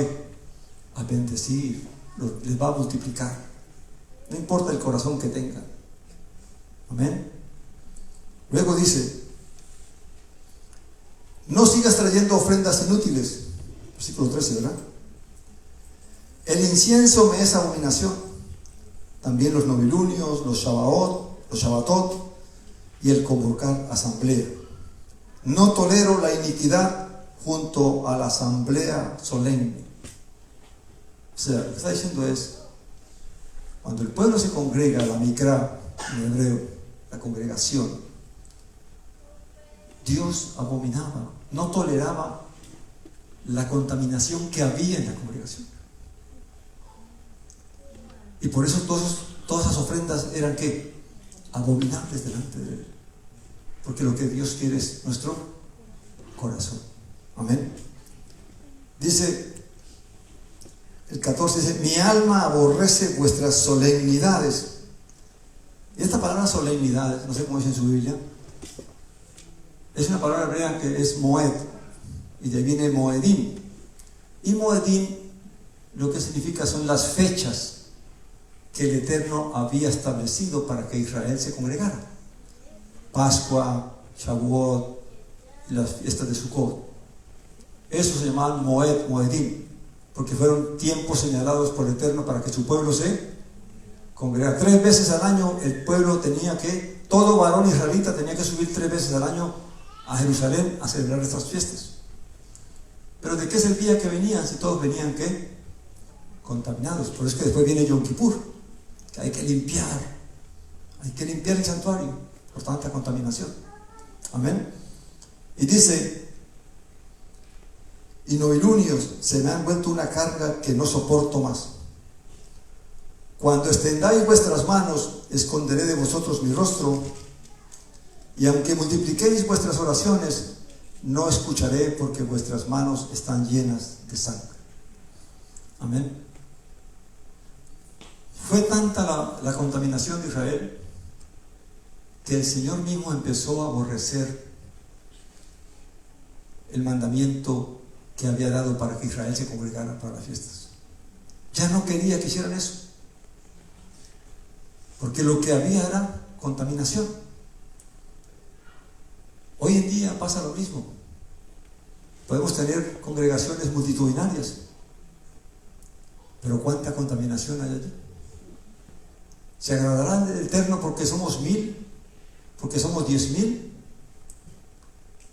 a bendecir, les va a multiplicar. No importa el corazón que tengan. Amén. Luego dice: no sigas trayendo ofrendas inútiles. Versículo 13, ¿verdad? El incienso me es abominación. También los novilunios, los Shabbatot y el convocar asamblea. No tolero la iniquidad junto a la asamblea solemne. O sea, lo que está diciendo es: cuando el pueblo se congrega, la mikra en hebreo, la congregación, Dios abominaba, no toleraba la contaminación que había en la congregación. Y por eso todas esas ofrendas eran ¿qué? Abominables delante de Él. Porque lo que Dios quiere es nuestro corazón. Amén. Dice el 14, dice: mi alma aborrece vuestras solemnidades. Y esta palabra solemnidades, no sé cómo dice en su Biblia, es una palabra hebrea que es moed, y de ahí viene moedim. Y moedim lo que significa son las fechas que el Eterno había establecido para que Israel se congregara: Pascua, Shavuot y las fiestas de Sukkot. Eso se llamaban moedim, porque fueron tiempos señalados por el Eterno para que su pueblo se congregara. 3 veces al año el pueblo tenía que, todo varón israelita tenía que subir 3 veces al año a Jerusalén a celebrar estas fiestas. Pero ¿de qué servía que venían si todos venían ¿qué? Contaminados? Por eso es que después viene Yom Kippur, que hay que limpiar el santuario por tanta contaminación. Amén. Y dice: y novilunios se me han vuelto una carga que no soporto más. Cuando extendáis vuestras manos, esconderé de vosotros mi rostro, y aunque multipliquéis vuestras oraciones, no escucharé, porque vuestras manos están llenas de sangre. Amén. Fue tanta la contaminación de Israel que el Señor mismo empezó a aborrecer el mandamiento que había dado para que Israel se congregara para las fiestas. Ya no quería que hicieran eso, porque lo que había era contaminación. Hoy en día pasa lo mismo. Podemos tener congregaciones multitudinarias, pero ¿cuánta contaminación hay allí? ¿Se agradará el Eterno porque somos 1000? ¿Porque somos 10,000?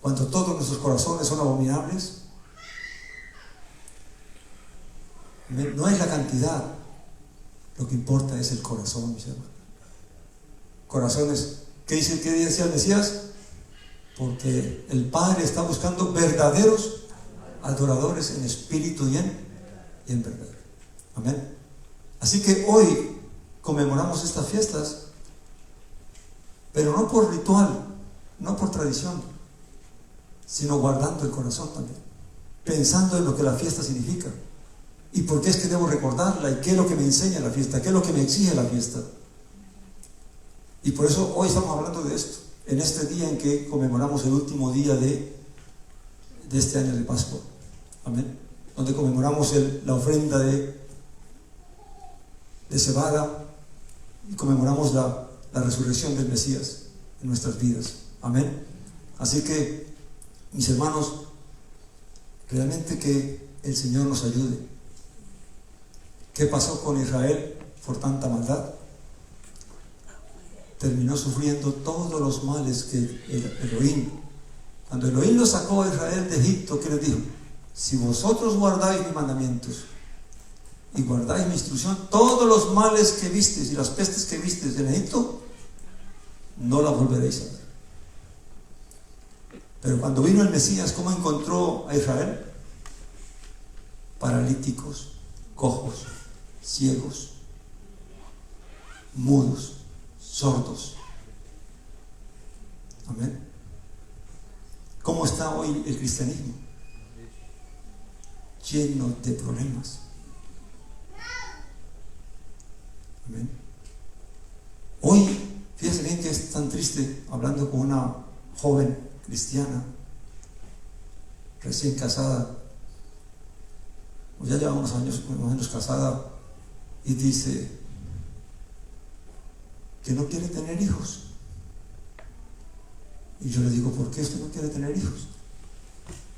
Cuando todos nuestros corazones son abominables. No es la cantidad, lo que importa es el corazón, mis hermanos. Corazones, ¿qué decía el Mesías? Porque el Padre está buscando verdaderos adoradores en espíritu y en verdad. Amén. Así que hoy conmemoramos estas fiestas, pero no por ritual, no por tradición, sino guardando el corazón también, pensando en lo que la fiesta significa y por qué es que debo recordarla y qué es lo que me enseña la fiesta, qué es lo que me exige la fiesta. Y por eso hoy estamos hablando de esto, en este día en que conmemoramos el último día de este año de Pascua. Amén. Donde conmemoramos la ofrenda de cebada y conmemoramos la resurrección del Mesías en nuestras vidas. Amén. Así que, mis hermanos, realmente que el Señor nos ayude. ¿Qué pasó con Israel por tanta maldad? Terminó sufriendo todos los males que Elohim. Cuando Elohim lo sacó a Israel de Egipto, ¿qué les dijo? Si vosotros guardáis mis mandamientos y guardáis mi instrucción, todos los males que visteis y las pestes que visteis en Egipto, no las volveréis a ver. Pero cuando vino el Mesías, ¿cómo encontró a Israel? Paralíticos, cojos, ciegos, mudos, sordos. Amén. ¿Cómo está hoy el cristianismo? Lleno de problemas. Amén. Hoy, fíjense bien que es tan triste, hablando con una joven cristiana, recién casada, ya lleva unos años casada, y dice que no quiere tener hijos. Y yo le digo, ¿por qué usted no quiere tener hijos?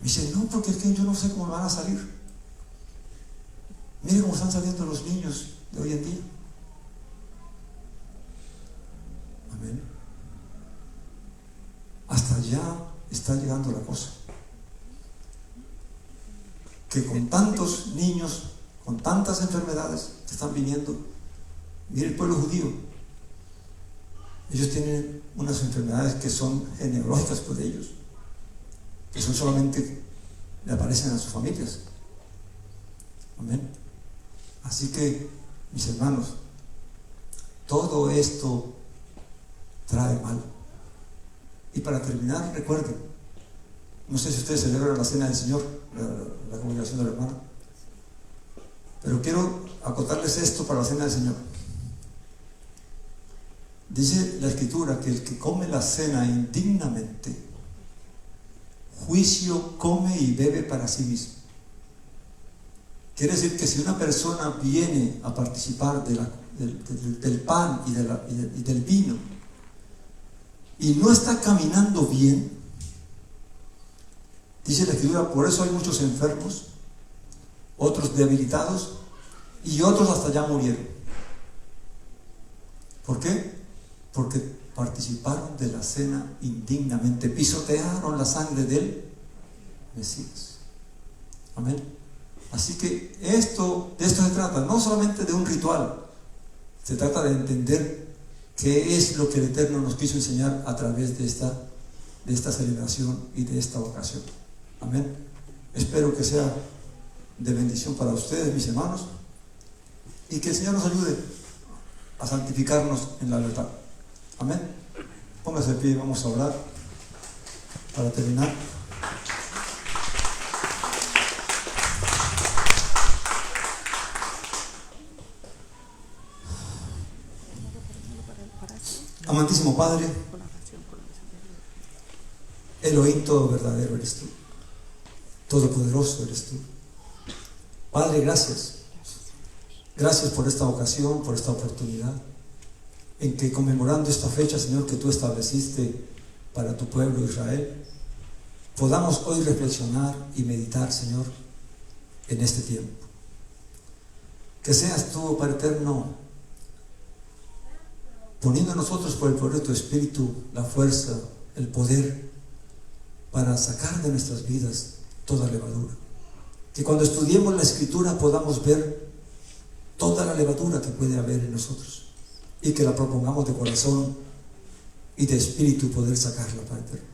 Me dice, no, porque es que yo no sé cómo van a salir. Mire cómo están saliendo los niños de hoy en día. Amén. Hasta allá está llegando la cosa. Que con tantos niños, con tantas enfermedades que están viniendo, mire el pueblo judío, ellos tienen unas enfermedades que son genealógicas por ellos, que son solamente le aparecen a sus familias. Amén. Así que, mis hermanos, todo esto trae mal. Y para terminar, recuerden, no sé si ustedes celebran la Cena del Señor, la congregación de la hermana, pero quiero acotarles esto para la Cena del Señor. Dice la Escritura que el que come la cena indignamente, juicio come y bebe para sí mismo. Quiere decir que si una persona viene a participar del pan y del vino y no está caminando bien, dice la Escritura, por eso hay muchos enfermos, otros debilitados y otros hasta ya murieron. ¿Por qué? Porque participaron de la cena indignamente, pisotearon la sangre del Mesías. Amén. Así que de esto se trata, no solamente de un ritual, se trata de entender qué es lo que el Eterno nos quiso enseñar a través de esta celebración y de esta ocasión. Amén. Espero que sea de bendición para ustedes, mis hermanos, y que el Señor nos ayude a santificarnos en la verdad. Amén. Póngase de pie y vamos a orar para terminar. Amantísimo Padre, Elohim todo verdadero eres tú, todopoderoso eres tú. Padre, gracias. Gracias por esta ocasión, por esta oportunidad, en que conmemorando esta fecha, Señor, que tú estableciste para tu pueblo Israel, podamos hoy reflexionar y meditar, Señor, en este tiempo. Que seas tú, Padre eterno, poniendo en nosotros por el poder de tu Espíritu la fuerza, el poder para sacar de nuestras vidas toda levadura. Que cuando estudiemos la Escritura podamos ver toda la levadura que puede haber en nosotros y que la propongamos de corazón y de espíritu poder sacarla, Padre eterno.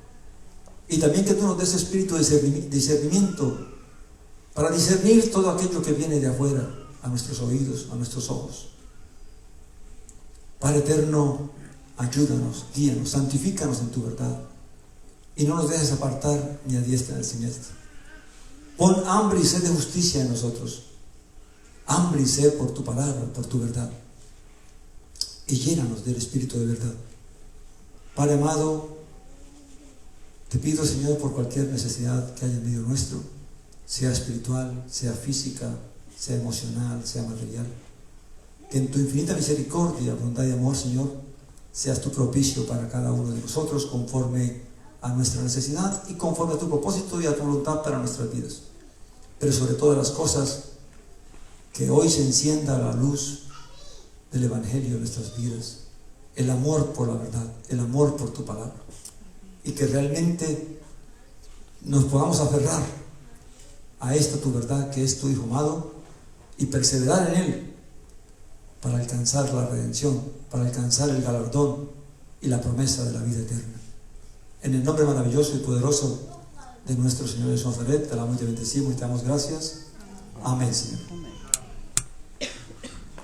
Y también que tú nos des espíritu de discernimiento para discernir todo aquello que viene de afuera a nuestros oídos, a nuestros ojos. Padre eterno, ayúdanos, guíanos, santifícanos en tu verdad y no nos dejes apartar ni a diestra ni a siniestra. Pon hambre y sed de justicia en nosotros, hambre y sed por tu palabra, por tu verdad, y llénanos del espíritu de verdad. Padre amado, te pido, Señor, por cualquier necesidad que haya en medio nuestro, sea espiritual, sea física, sea emocional, sea material, que en tu infinita misericordia, bondad y amor, Señor, seas tu propicio para cada uno de nosotros conforme a nuestra necesidad y conforme a tu propósito y a tu voluntad para nuestras vidas. Pero sobre todas las cosas, que hoy se encienda la luz del Evangelio en nuestras vidas, el amor por la verdad, el amor por tu palabra, y que realmente nos podamos aferrar a esta tu verdad que es tu Hijo amado y perseverar en él para alcanzar la redención, para alcanzar el galardón y la promesa de la vida eterna. En el nombre maravilloso y poderoso de nuestro Señor Jesús de Nazaret, te alabamos y te bendecimos y te damos gracias. Amén, Señor.